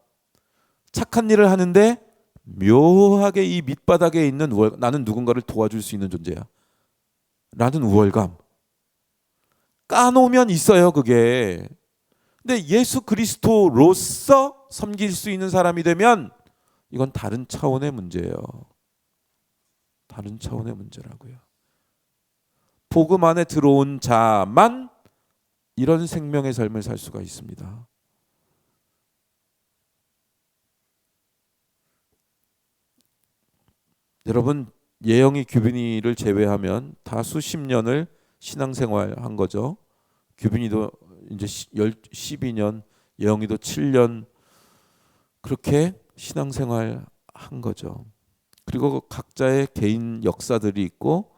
착한 일을 하는데 묘하게 이 밑바닥에 있는 나는 누군가를 도와줄 수 있는 존재야 라는 우월감. 까놓으면 있어요, 그게. 근데 예수 그리스도로서 섬길 수 있는 사람이 되면 이건 다른 차원의 문제예요. 다른 차원의 문제라고요. 복음 안에 들어온 자만 이런 생명의 삶을 살 수가 있습니다. 여러분, 예영이 규빈이를 제외하면 다 수십 년을 신앙생활 한 거죠. 규빈이도 이제 12년, 예영이도 7년 그렇게 신앙생활 한 거죠. 그리고 각자의 개인 역사들이 있고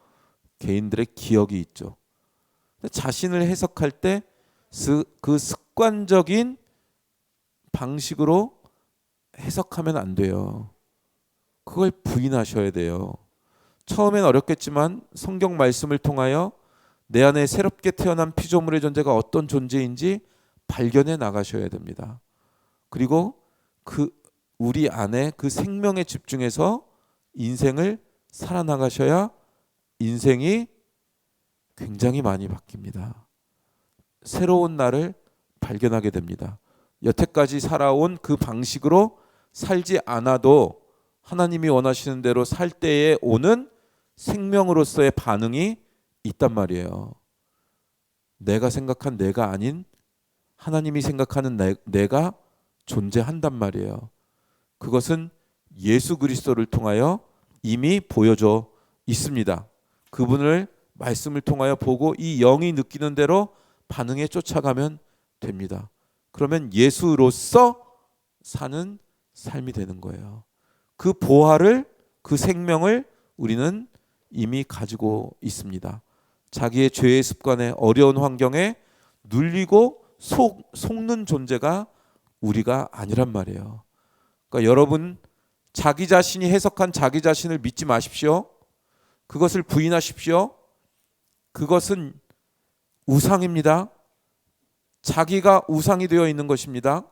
개인들의 기억이 있죠. 자신을 해석할 때 그 습관적인 방식으로 해석하면 안 돼요. 그걸 부인하셔야 돼요. 처음엔 어렵겠지만 성경 말씀을 통하여 내 안에 새롭게 태어난 피조물의 존재가 어떤 존재인지 발견해 나가셔야 됩니다. 그리고 우리 안에 그 생명에 집중해서 인생을 살아나가셔야 인생이 굉장히 많이 바뀝니다. 새로운 나를 발견하게 됩니다. 여태까지 살아온 그 방식으로 살지 않아도 하나님이 원하시는 대로 살 때에 오는 생명으로서의 반응이 있단 말이에요. 내가 생각한 내가 아닌 하나님이 생각하는 내가 존재한단 말이에요. 그것은 예수 그리스도를 통하여 이미 보여져 있습니다. 그분을 말씀을 통하여 보고 이 영이 느끼는 대로 반응에 쫓아가면 됩니다. 그러면 예수로서 사는 삶이 되는 거예요. 그 보화를, 그 생명을 우리는 이미 가지고 있습니다. 자기의 죄의 습관에, 어려운 환경에 눌리고 속는 존재가 우리가 아니란 말이에요. 그러니까 여러분, 자기 자신이 해석한 자기 자신을 믿지 마십시오. 그것을 부인하십시오. 그것은 우상입니다. 자기가 우상이 되어 있는 것입니다.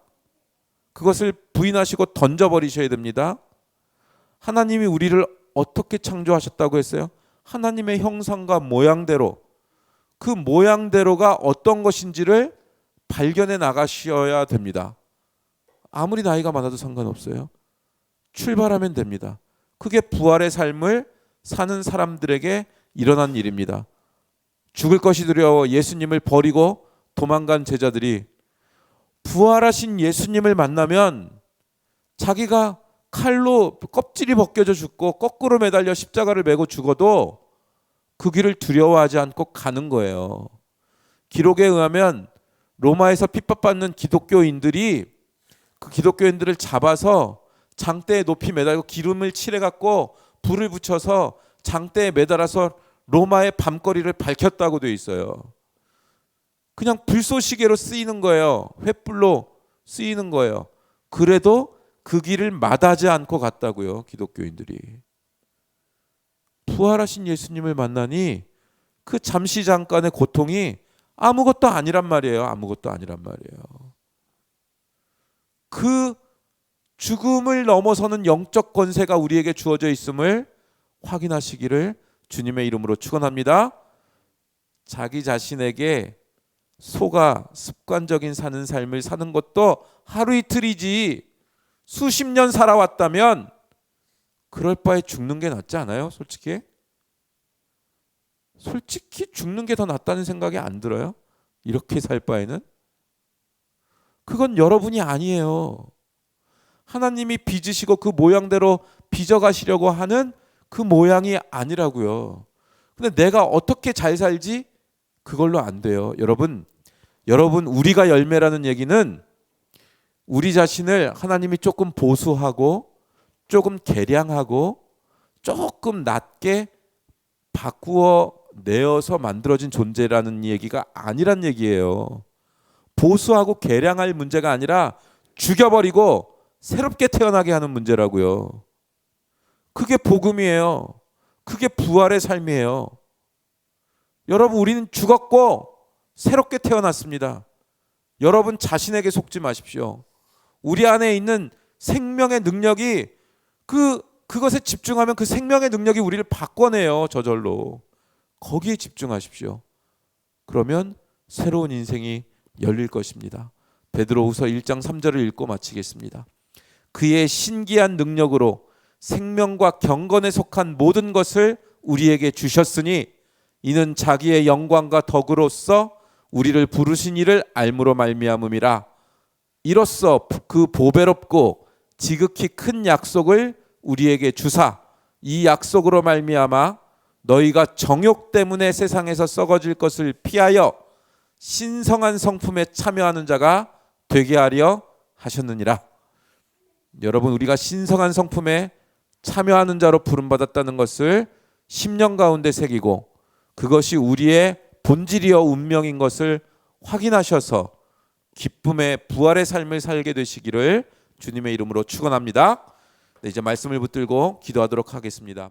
그것을 부인하시고 던져버리셔야 됩니다. 하나님이 우리를 어떻게 창조하셨다고 했어요? 하나님의 형상과 모양대로. 그 모양대로가 어떤 것인지를 발견해 나가셔야 됩니다. 아무리 나이가 많아도 상관없어요. 출발하면 됩니다. 그게 부활의 삶을 사는 사람들에게 일어난 일입니다. 죽을 것이 두려워 예수님을 버리고 도망간 제자들이 부활하신 예수님을 만나면 자기가 칼로 껍질이 벗겨져 죽고 거꾸로 매달려 십자가를 메고 죽어도 그 길을 두려워하지 않고 가는 거예요. 기록에 의하면 로마에서 핍박받는 기독교인들이 그 기독교인들을 잡아서 장대에 높이 매달고 기름을 칠해갖고 불을 붙여서 장대에 매달아서 로마의 밤거리를 밝혔다고 되어 있어요. 그냥 불쏘시개로 쓰이는 거예요. 횃불로 쓰이는 거예요. 그래도 그 길을 마다하지 않고 갔다고요. 기독교인들이. 부활하신 예수님을 만나니 그 잠시 잠깐의 고통이 아무것도 아니란 말이에요. 아무것도 아니란 말이에요. 그 죽음을 넘어서는 영적 권세가 우리에게 주어져 있음을 확인하시기를 주님의 이름으로 축원합니다. 자기 자신에게 속아 습관적인 사는 삶을 사는 것도 하루 이틀이지 수십 년 살아왔다면 그럴 바에 죽는 게 낫지 않아요? 솔직히 죽는 게 더 낫다는 생각이 안 들어요? 이렇게 살 바에는? 그건 여러분이 아니에요. 하나님이 빚으시고 그 모양대로 빚어가시려고 하는 그 모양이 아니라고요. 근데 내가 어떻게 잘 살지? 그걸로 안 돼요. 여러분 우리가 열매라는 얘기는 우리 자신을 하나님이 조금 보수하고 조금 개량하고 조금 낮게 바꾸어 내어서 만들어진 존재라는 얘기가 아니란 얘기예요. 보수하고 개량할 문제가 아니라 죽여버리고 새롭게 태어나게 하는 문제라고요. 그게 복음이에요. 그게 부활의 삶이에요. 여러분 우리는 죽었고 새롭게 태어났습니다. 여러분 자신에게 속지 마십시오. 우리 안에 있는 생명의 능력이 그것에 집중하면 그 생명의 능력이 우리를 바꿔내요. 저절로. 거기에 집중하십시오. 그러면 새로운 인생이 열릴 것입니다. 베드로후서 1장 3절을 읽고 마치겠습니다. 그의 신기한 능력으로 생명과 경건에 속한 모든 것을 우리에게 주셨으니 이는 자기의 영광과 덕으로서 우리를 부르신 이를 알므로 말미암음이라. 이로써 그 보배롭고 지극히 큰 약속을 우리에게 주사 이 약속으로 말미암아 너희가 정욕 때문에 세상에서 썩어질 것을 피하여 신성한 성품에 참여하는 자가 되게 하려 하셨느니라. 여러분 우리가 신성한 성품에 참여하는 자로 부름받았다는 것을 10년 가운데 새기고 그것이 우리의 본질이요 운명인 것을 확인하셔서 기쁨의 부활의 삶을 살게 되시기를 주님의 이름으로 축원합니다. 네, 이제 말씀을 붙들고 기도하도록 하겠습니다.